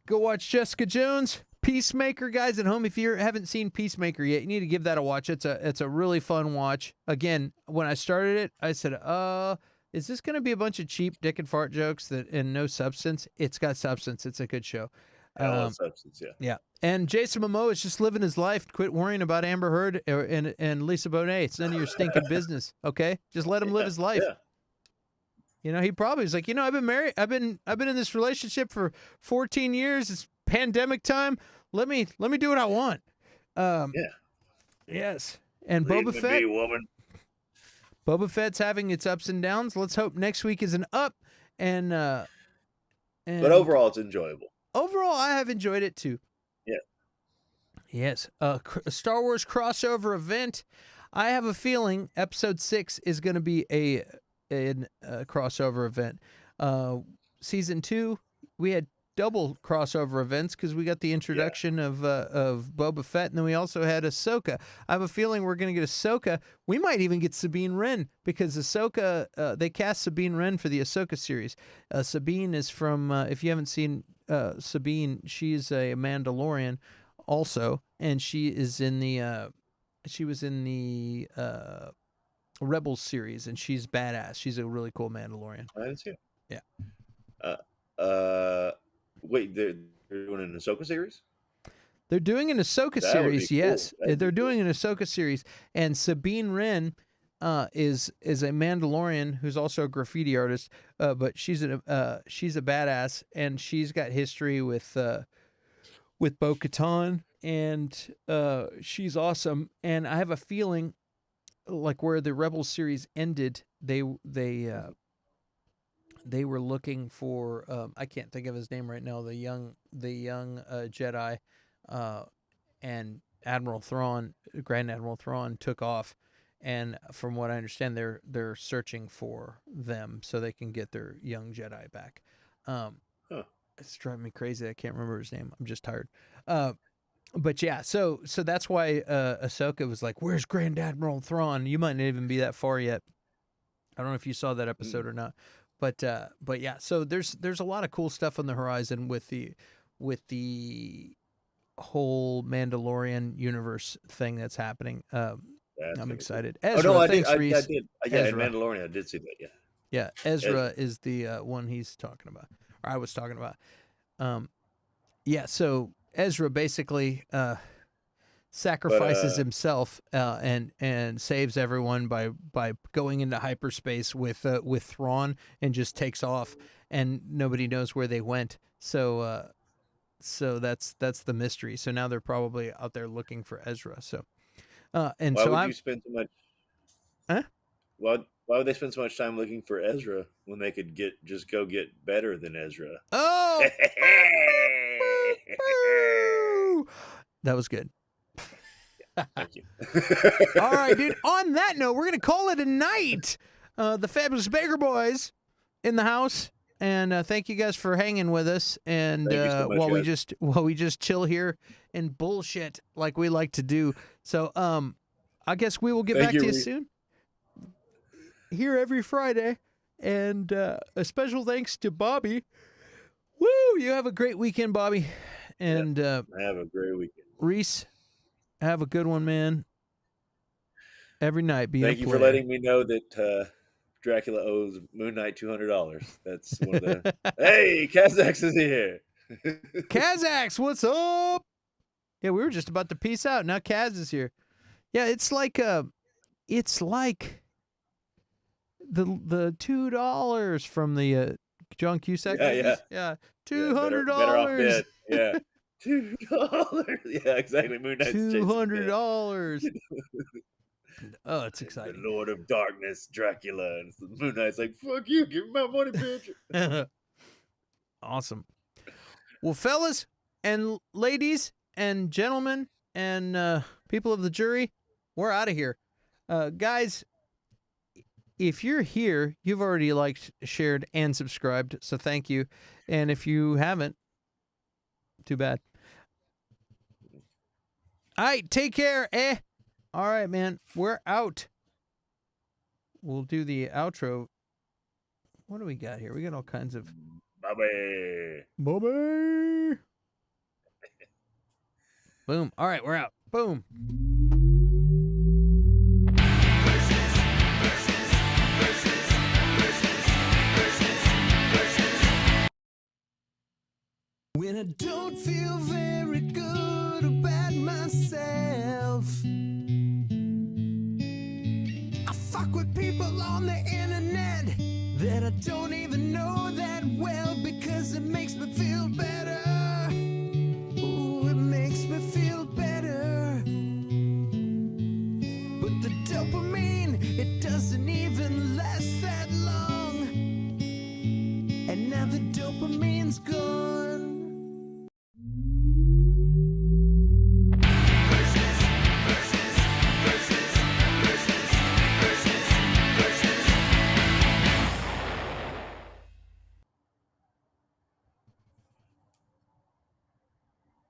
Go watch Jessica Jones. Peacemaker, guys at home. If you haven't seen Peacemaker yet, you need to give that a watch. It's a really fun watch. Again, when I started it, I said, is this going to be a bunch of cheap dick and fart jokes and no substance? It's got substance. It's a good show. Substance, yeah. Yeah. And Jason Momoa is just living his life. Quit worrying about Amber Heard and Lisa Bonet. It's none of your stinking business. Okay? Just let him live his life. Yeah. He probably is like, I've been married. I've been in this relationship for 14 years. It's pandemic time. Let me do what I want. Yes. And Boba Fett. Woman. Boba Fett's having its ups and downs. Let's hope next week is an up. And but overall, it's enjoyable. Overall, I have enjoyed it too. Yeah. Yes. A Star Wars crossover event. I have a feeling Episode 6 is going to be a crossover event. Season 2, we had double crossover events because we got the introduction of Boba Fett, and then we also had Ahsoka. I have a feeling we're going to get Ahsoka. We might even get Sabine Wren because Ahsoka, they cast Sabine Wren for the Ahsoka series. Sabine is from, if you haven't seen Sabine, she's a Mandalorian also, and she was in the Rebels series, and she's badass. She's a really cool Mandalorian. I didn't see it. Yeah. Wait, they're doing an Ahsoka series? They're doing an Ahsoka series, yes. Cool. They're doing an Ahsoka series, and Sabine Wren is a Mandalorian who's also a graffiti artist, but she's a badass, and she's got history with Bo-Katan, and she's awesome. And I have a feeling, like where the Rebels series ended, they were looking for I can't think of his name right now, the young Jedi, and Grand Admiral Thrawn took off, and from what I understand, they're searching for them so they can get their young Jedi back. It's driving me crazy. I can't remember his name. I'm just tired. But yeah, so that's why Ahsoka was like, "Where's Grand Admiral Thrawn?" You might not even be that far yet. I don't know if you saw that episode or not, but yeah. So there's a lot of cool stuff on the horizon with the whole Mandalorian universe thing that's happening. I'm excited. Ezra, thanks, Reese. I did. Yeah, in Ezra. Mandalorian, I did see that. Yeah. Yeah, Ezra is the one he's talking about, or I was talking about. Yeah, so Ezra basically sacrifices himself and saves everyone by going into hyperspace with Thrawn, and just takes off, and nobody knows where they went. So that's the mystery. So now they're probably out there looking for Ezra. So Why would you spend so much? Huh? Why would they spend so much time looking for Ezra when they could just go get better than Ezra? Oh, that was good. Thank you. All right, dude. On that note, we're gonna call it a night. The Fabulous Baker Boys in the house, and thank you guys for hanging with us. And Thank you so much, while guys. we just chill here and bullshit like we like to do. So I guess we will get Thank back you, to you Reed. soon. Here every Friday, and a special thanks to Bobby. Woo! You have a great weekend, Bobby, and Have a great weekend. Reese, have a good one, man. Every night, being Thank a you player. for letting me know that Dracula owes Moon Knight $200. That's one of the. Hey, Kazax is here. Kazax, what's up? Yeah, we were just about to peace out. Now Kaz is here. Yeah, it's like the $2 from the John Cusack. Yeah, movies. yeah. Yeah, $200. Better off dead. Yeah. $2. Yeah, exactly. Moon Knight's chasing $200. Oh, it's the exciting. Lord of Darkness, Dracula, and Moon Knight's like, "Fuck you, give me my money, bitch." Awesome. Well, fellas and ladies and gentlemen and people of the jury, we're out of here. Guys, if you're here, you've already liked, shared, and subscribed, so thank you. And if you haven't, too bad. All right, take care, eh? All right, man, we're out. We'll do the outro. What do we got here? We got all kinds of... Bye-bye. Bye-bye. Boom. All right, we're out. Boom. When I don't feel very good about myself, I fuck with people on the internet that I don't even know that well because it makes me feel better. Ooh, it makes me feel better. But the dopamine, it doesn't even last that long. And now the dopamine's gone.